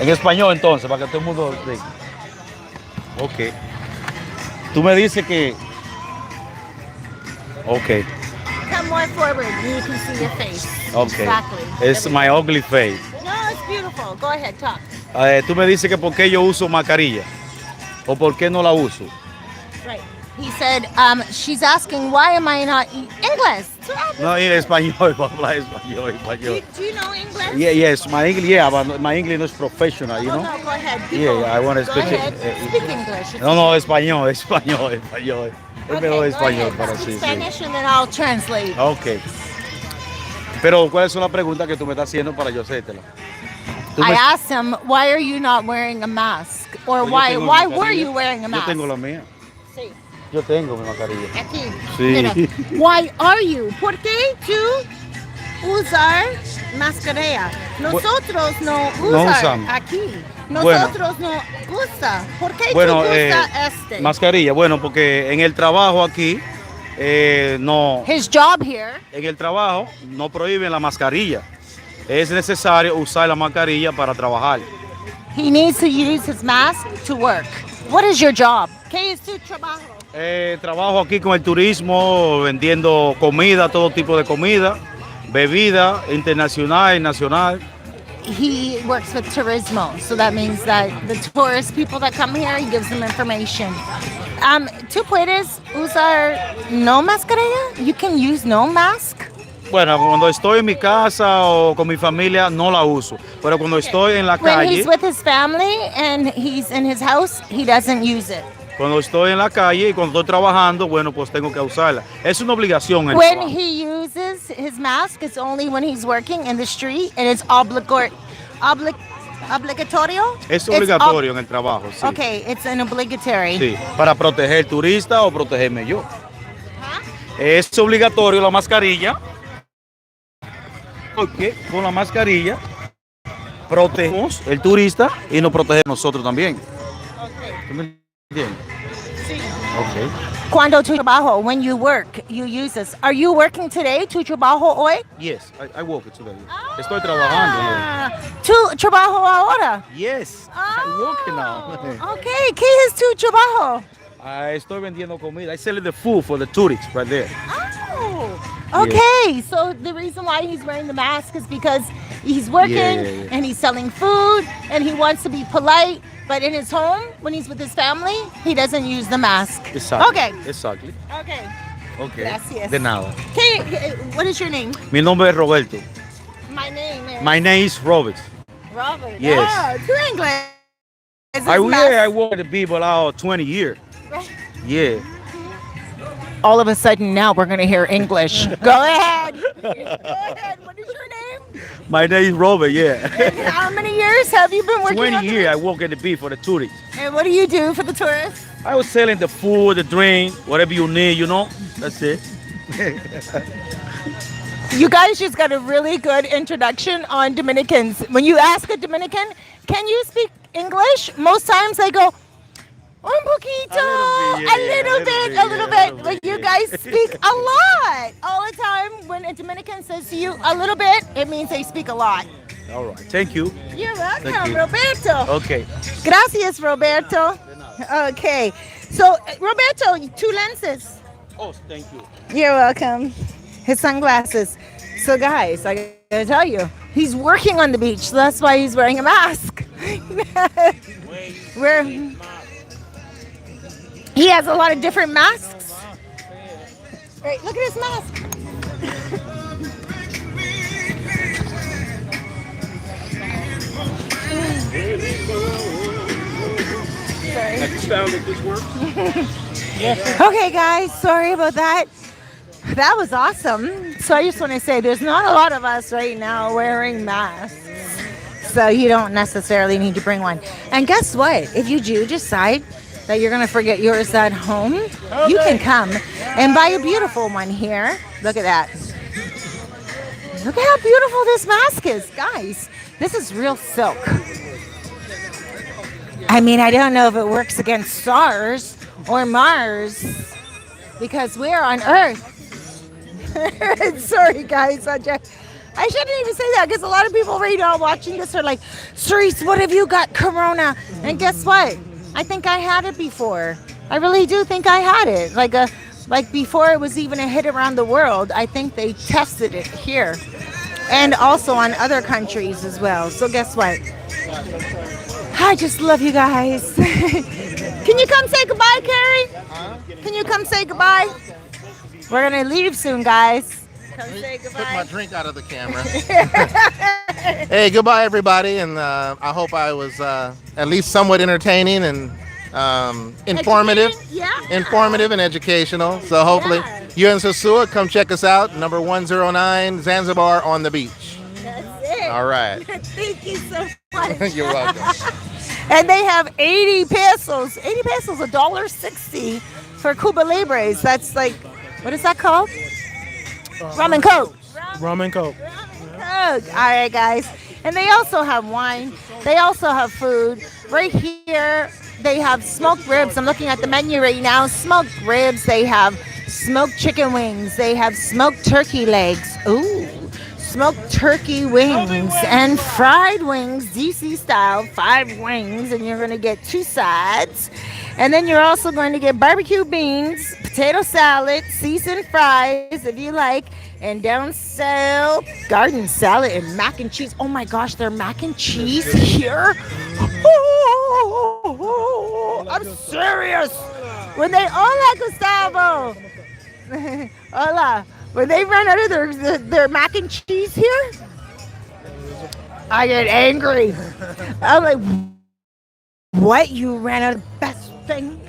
En español entonces, para que todo el mundo diga. Ok. Tú me dices que... Ok. Come more forward and you can see your face. Ok. Exactly. It's my ugly face. No, it's beautiful. Go ahead, talk. Tú me dices que por qué yo uso mascarilla. O por qué no la uso. Right. He said, she's asking why am I not English? No, en español, para hablar español. Do you know English? Yes, my English, but my English is professional, you know? No, go ahead. I want to Go speak ahead. it. Speak English. No, español. Es Okay, mejor go español ahead. para Speak sí. Spanish and then I'll translate. Ok. Pero, ¿cuáles son las preguntas que tú me estás haciendo para yo hacértela? I asked him, why are you not wearing a mask? Or why were you wearing a mask? Yo tengo la mía. Sí. Yo tengo mi mascarilla. Aquí. Sí. Mira. Why are you? ¿Por qué tú usar mascarilla? Nosotros no usamos. aquí. Nosotros no usa. ¿Por qué tú usas este? Mascarilla, bueno, porque en el trabajo aquí no. His job here. En el trabajo no prohíben la mascarilla. Es necesario usar la mascarilla para trabajar. He needs to use his mask to work. What is your job? ¿Qué es tu trabajo? Trabajo aquí con el turismo, vendiendo comida, todo tipo de comida, bebida internacional y nacional. he works with turismo, so that means that the tourist people that come here, he gives them information. ¿Tú puedes usar no mascarilla? You can use no mask. Bueno, cuando estoy en mi casa o con mi familia no la uso, pero cuando estoy en la When calle, he's with his family and he's in his house, he doesn't use it. cuando estoy en la calle y cuando estoy trabajando, bueno, pues tengo que usarla. Es una obligación. El When trabajo. he uses his mask, it's only when he's working in the street, and it's obligatorio. Es It's obligatorio en el trabajo, sí. Okay, it's an obligatory. Sí, para proteger turista o protegerme yo. Es obligatorio la mascarilla, porque con la mascarilla protegemos el turista y nos protege a nosotros también. ¿Tú me entiendes? Sí. Okay. Cuando tu trabajo, when you work, you use this. Are you working today? Tu trabajo hoy? Yes, I work today. Estoy trabajando. Ah, tu trabajo ahora. Yes, I work now. Okay, ¿qué es tu trabajo? Estoy vendiendo comida. I sell the food for the tourists right there. Oh, okay. So the reason why he's wearing the mask is because he's working Yeah. and he's selling food and he wants to be polite. But in his home, when he's with his family, he doesn't use the mask. Exactly. Okay. Exactly. Okay. Okay. Gracias. De nada. Okay. What is your name? Mi nombre es Roberto. My name is My name is Robert. Robert. Yes. Oh, tu inglés. I work at the people out 20 years. Yeah. All of a sudden now we're going to hear English. Go ahead. Go ahead. What is your name? My name is Robert, yeah. How many years have you been working 20 on years I work at the beach for the tourists. And what do you do for the tourists? I was selling the food, the drink, whatever you need, you know. That's it. You guys just got a really good introduction on Dominicans. When you ask a Dominican, can you speak English? Most times they go, un poquito, a little bit. But you guys speak a lot all the time. When a Dominican says to you a little bit, it means they speak a lot. All right. Thank you. You're welcome, Thank you. Roberto. Okay. Gracias, Roberto. Okay. So, Roberto, 2 lenses. Oh, thank you. You're welcome. His sunglasses. So, guys, I gotta tell you, he's working on the beach. So that's why he's wearing a mask. Where he has a lot of different masks. Right, look at his mask. I just found that this works. Okay, guys, sorry about that. That was awesome. So I just want to say there's not a lot of us right now wearing masks. So you don't necessarily need to bring one. And guess what? If you do decide that you're going to forget yours at home, you can come and buy a beautiful one here. Look at that. Look at how beautiful this mask is, guys. This is real silk. I mean, I don't know if it works against SARS or Mars because we're on Earth. Sorry, guys. I shouldn't even say that because a lot of people right now watching this are like, Cerise, what have you got? Corona. And guess what? I think I had it before. I really do think I had it. Like before it was even a hit around the world, I think they tested it here. And also on other countries as well. So guess what? I just love you guys. Can you come say goodbye, Carrie? Can you come say goodbye? We're going to leave soon, guys. Come say Put my goodbye. drink out of the camera. Hey, goodbye, everybody. And I hope I was at least somewhat entertaining and informative. Yeah. Informative and educational. So hopefully you in Sosua, come check us out. Number 109 Zanzibar on the beach. That's it. All right. Thank you so much. You're welcome. And they have 80 pesos. 80 pesos, $1.60 for Cuba Libres. That's like, what is that called? Rum and Coke. Rum and Coke. Coke. All right, guys. And they also have wine. They also have food. Right here, they have smoked ribs. I'm looking at the menu right now. Smoked ribs. They have smoked chicken wings. They have smoked turkey legs. Ooh. Smoked turkey wings and fried wings, DC style, 5 wings, and you're going to get 2 sides. And then you're also going to get barbecue beans, potato salad, seasoned fries, if you like, And down south, garden salad and mac and cheese. Oh my gosh, their mac and cheese here. Oh, I'm serious. When they hola Gustavo, hola. When they run out of their mac and cheese here, I get angry. I'm like, what? You ran out of the best thing?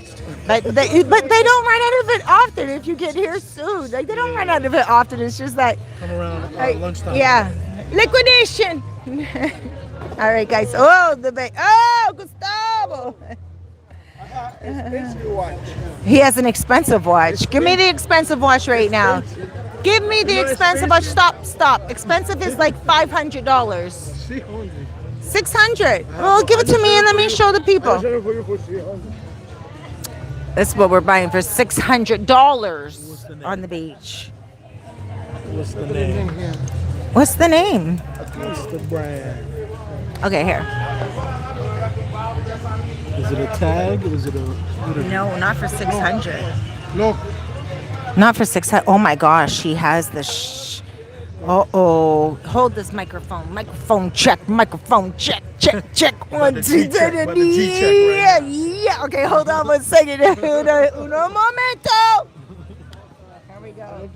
But they don't run out of it often if you get here soon. Like, they don't run out of it often. It's just that. Come around lunchtime. Yeah. Liquidation. All right, guys. Oh, Gustavo. He has an expensive watch. Give me the expensive watch right now. Give me the expensive watch. Stop. Expensive is like $500. 600. Well, give it to me and let me show the people. That's what we're buying for $600 on the beach. What's the name? What's the name? What's the brand? Okay, here. Is it a tag? Or is it a? No, not for 600. No. Not for 600. Oh my gosh, he has the. Uh-oh. Hold this microphone. Microphone check. Check. 1, 2, 3. Yeah. Okay, hold on 1 second. Uno momento. Here we go.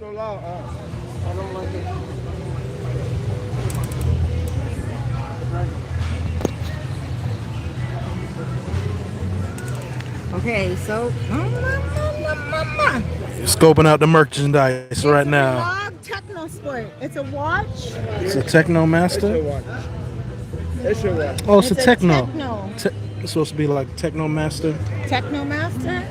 Okay, so Scoping out the merchandise right now. Techno Sport. It's a watch. It's a Techno Master. Oh, it's a Techno. It's supposed to be like Techno Master, Techno Master.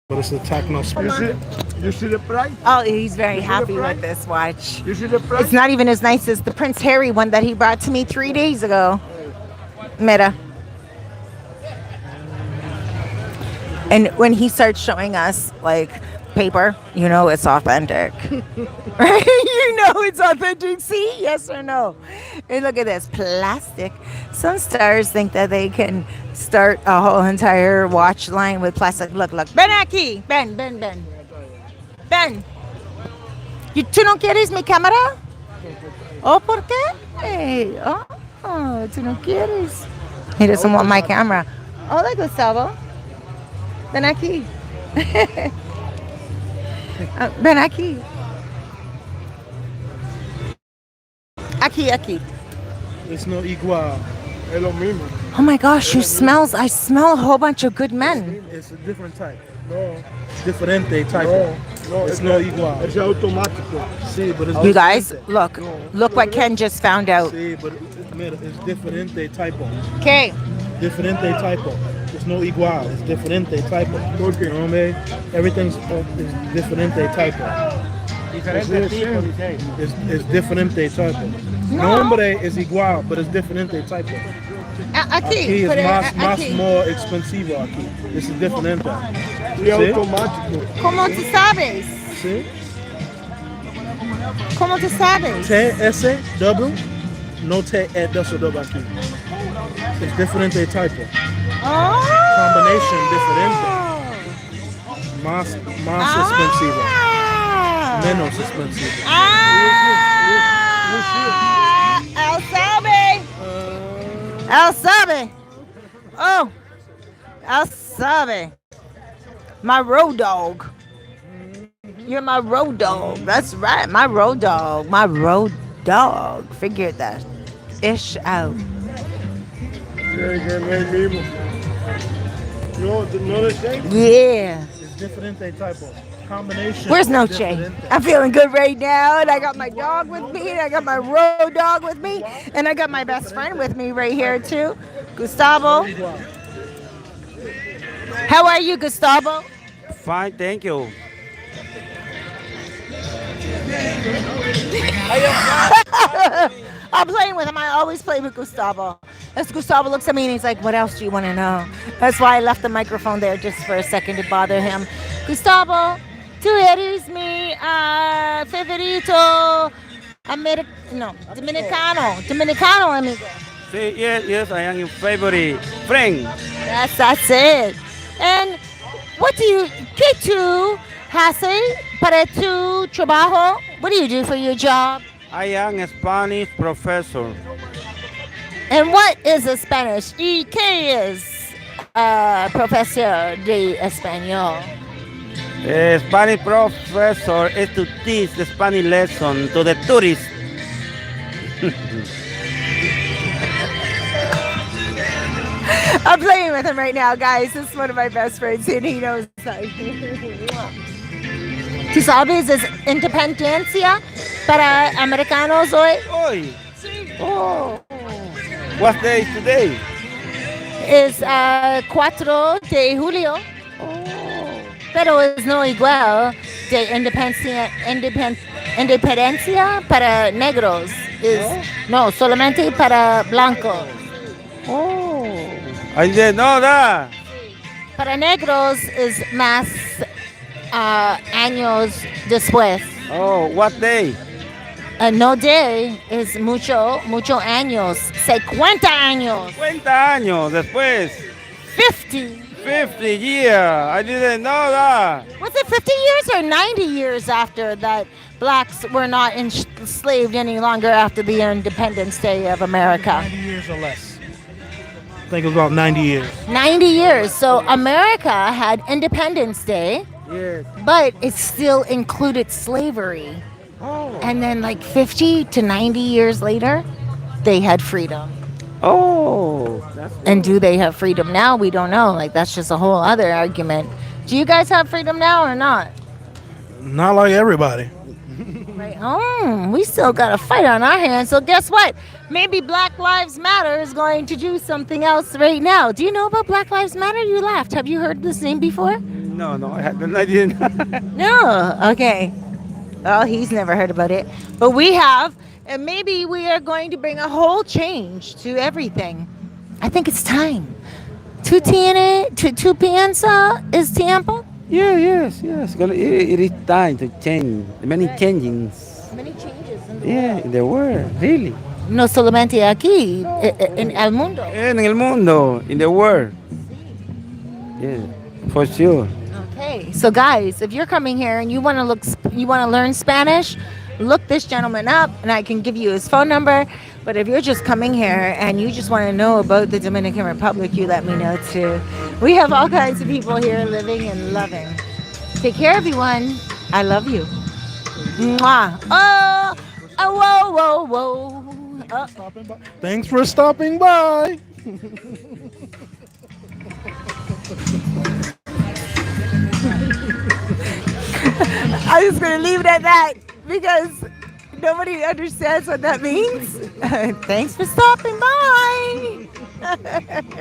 but it's a Techno Sport. You see the price? Oh, he's very happy with this watch. You see the price? It's not even as nice as the Prince Harry one that he brought to me 3 days ago. Mira. And when he starts showing us like paper, you know it's authentic. Right? You know it's authentic. See? Yes or no? And look at this plastic. Some stars think that they can start a whole entire watch line with plastic. Look. Ben aquí. Ben. ¿Tú no quieres mi cámara? Oh, ¿por qué? Oh, tú no quieres. He doesn't want my camera. Hola, Gustavo. Ven aquí. Ven aquí. Aquí. It's no igual. Es lo mismo. Oh my gosh, I smell a whole bunch of good men. It's a different type. No, Diferente type. no, It's no igual. es automático. See, but it's You guys, diferente. look what Ken just found out. See, but it's diferente typo. Okay. Diferente typo. It's no igual. It's diferente typo. You know what I mean? Everything's is diferente typo. It's diferente typo. Nombre is igual, but it's diferente typo. Aquí. Aquí Put is it más aquí. more expensivo aquí. This is diferente. Y automático. ¿Cómo tú sabes? See? ¿Cómo tú sabes? TSW, no TSW aquí. It's diferente typo. Oh. Combination diferente. Más expensivo. Menos expensivo. Él sabe. Oh. Él sabe. My road dog. You're my road dog. That's right. My road dog. Figure that ish out. No, the same. Yeah. It's diferente typo. Combination. Where's is Noche? diferente. I'm feeling good right now, and I got my dog with me, and I got my road dog with me, and I got my best friend with me right here too, Gustavo. How are you, Gustavo? Fine, thank you. I'm playing with him. I always play with Gustavo. As Gustavo looks at me and he's like, what else do you want to know? That's why I left the microphone there just for a second to bother him. Gustavo, tú eres mi favorito Dominicano amigo. See, yes, I am your favorite friend. That's it. And what do you get to? Hace para tu trabajo. What do you do for your job? I am a Spanish professor. And what is a Spanish? ¿Y qué es profesor de español? Spanish professor is to teach the Spanish lesson to the tourists. I'm playing with him right now, guys. This is one of my best friends, and he knows that. ¿Tú sabes es independencia para americanos hoy? Hoy. Oh. What day is today? Es 4 de julio. Pero es no igual de independencia para negros. No, solamente para blancos. Oh. I didn't know that. Para negros es más años después. Oh, what day? No day es mucho años. 50 años. 50 años después. 50. 50 years. I didn't know that. Was it 50 years or 90 years after that blacks were not enslaved any longer after the Independence Day of America? 90 years or less. I think it was about 90 years. 90 years. So America had Independence Day, Yes. but it still included slavery. Oh. And then like 50 to 90 years later, they had freedom. Oh. That's And do they have freedom now? We don't know. Like, that's just a whole other argument. Do you guys have freedom now or not? Not like everybody. Right. We still got a fight on our hands. So guess what? Maybe Black Lives Matter is going to do something else right now. Do you know about Black Lives Matter? You laughed. Have you heard this name before? no, I didn't. No. Okay. Well, he's never heard about it. But we have. And maybe we are going to bring a whole change to everything. I think it's time. ¿Tú piensas es tiempo? Yes. It is time to change. Many changes. Many changes in the Yeah, in the world, really. No solamente aquí, en el mundo. En el mundo, in the world. Yeah, for sure. Okay, so guys, if you're coming here and you want to learn Spanish, look this gentleman up, and I can give you his phone number. But if you're just coming here and you just want to know about the Dominican Republic, you let me know too. We have all kinds of people here living and loving. Take care, everyone. I love you. Mwah. Whoa. Thanks for stopping by. I'm just going to leave it at that because nobody understands what that means. Thanks for stopping by.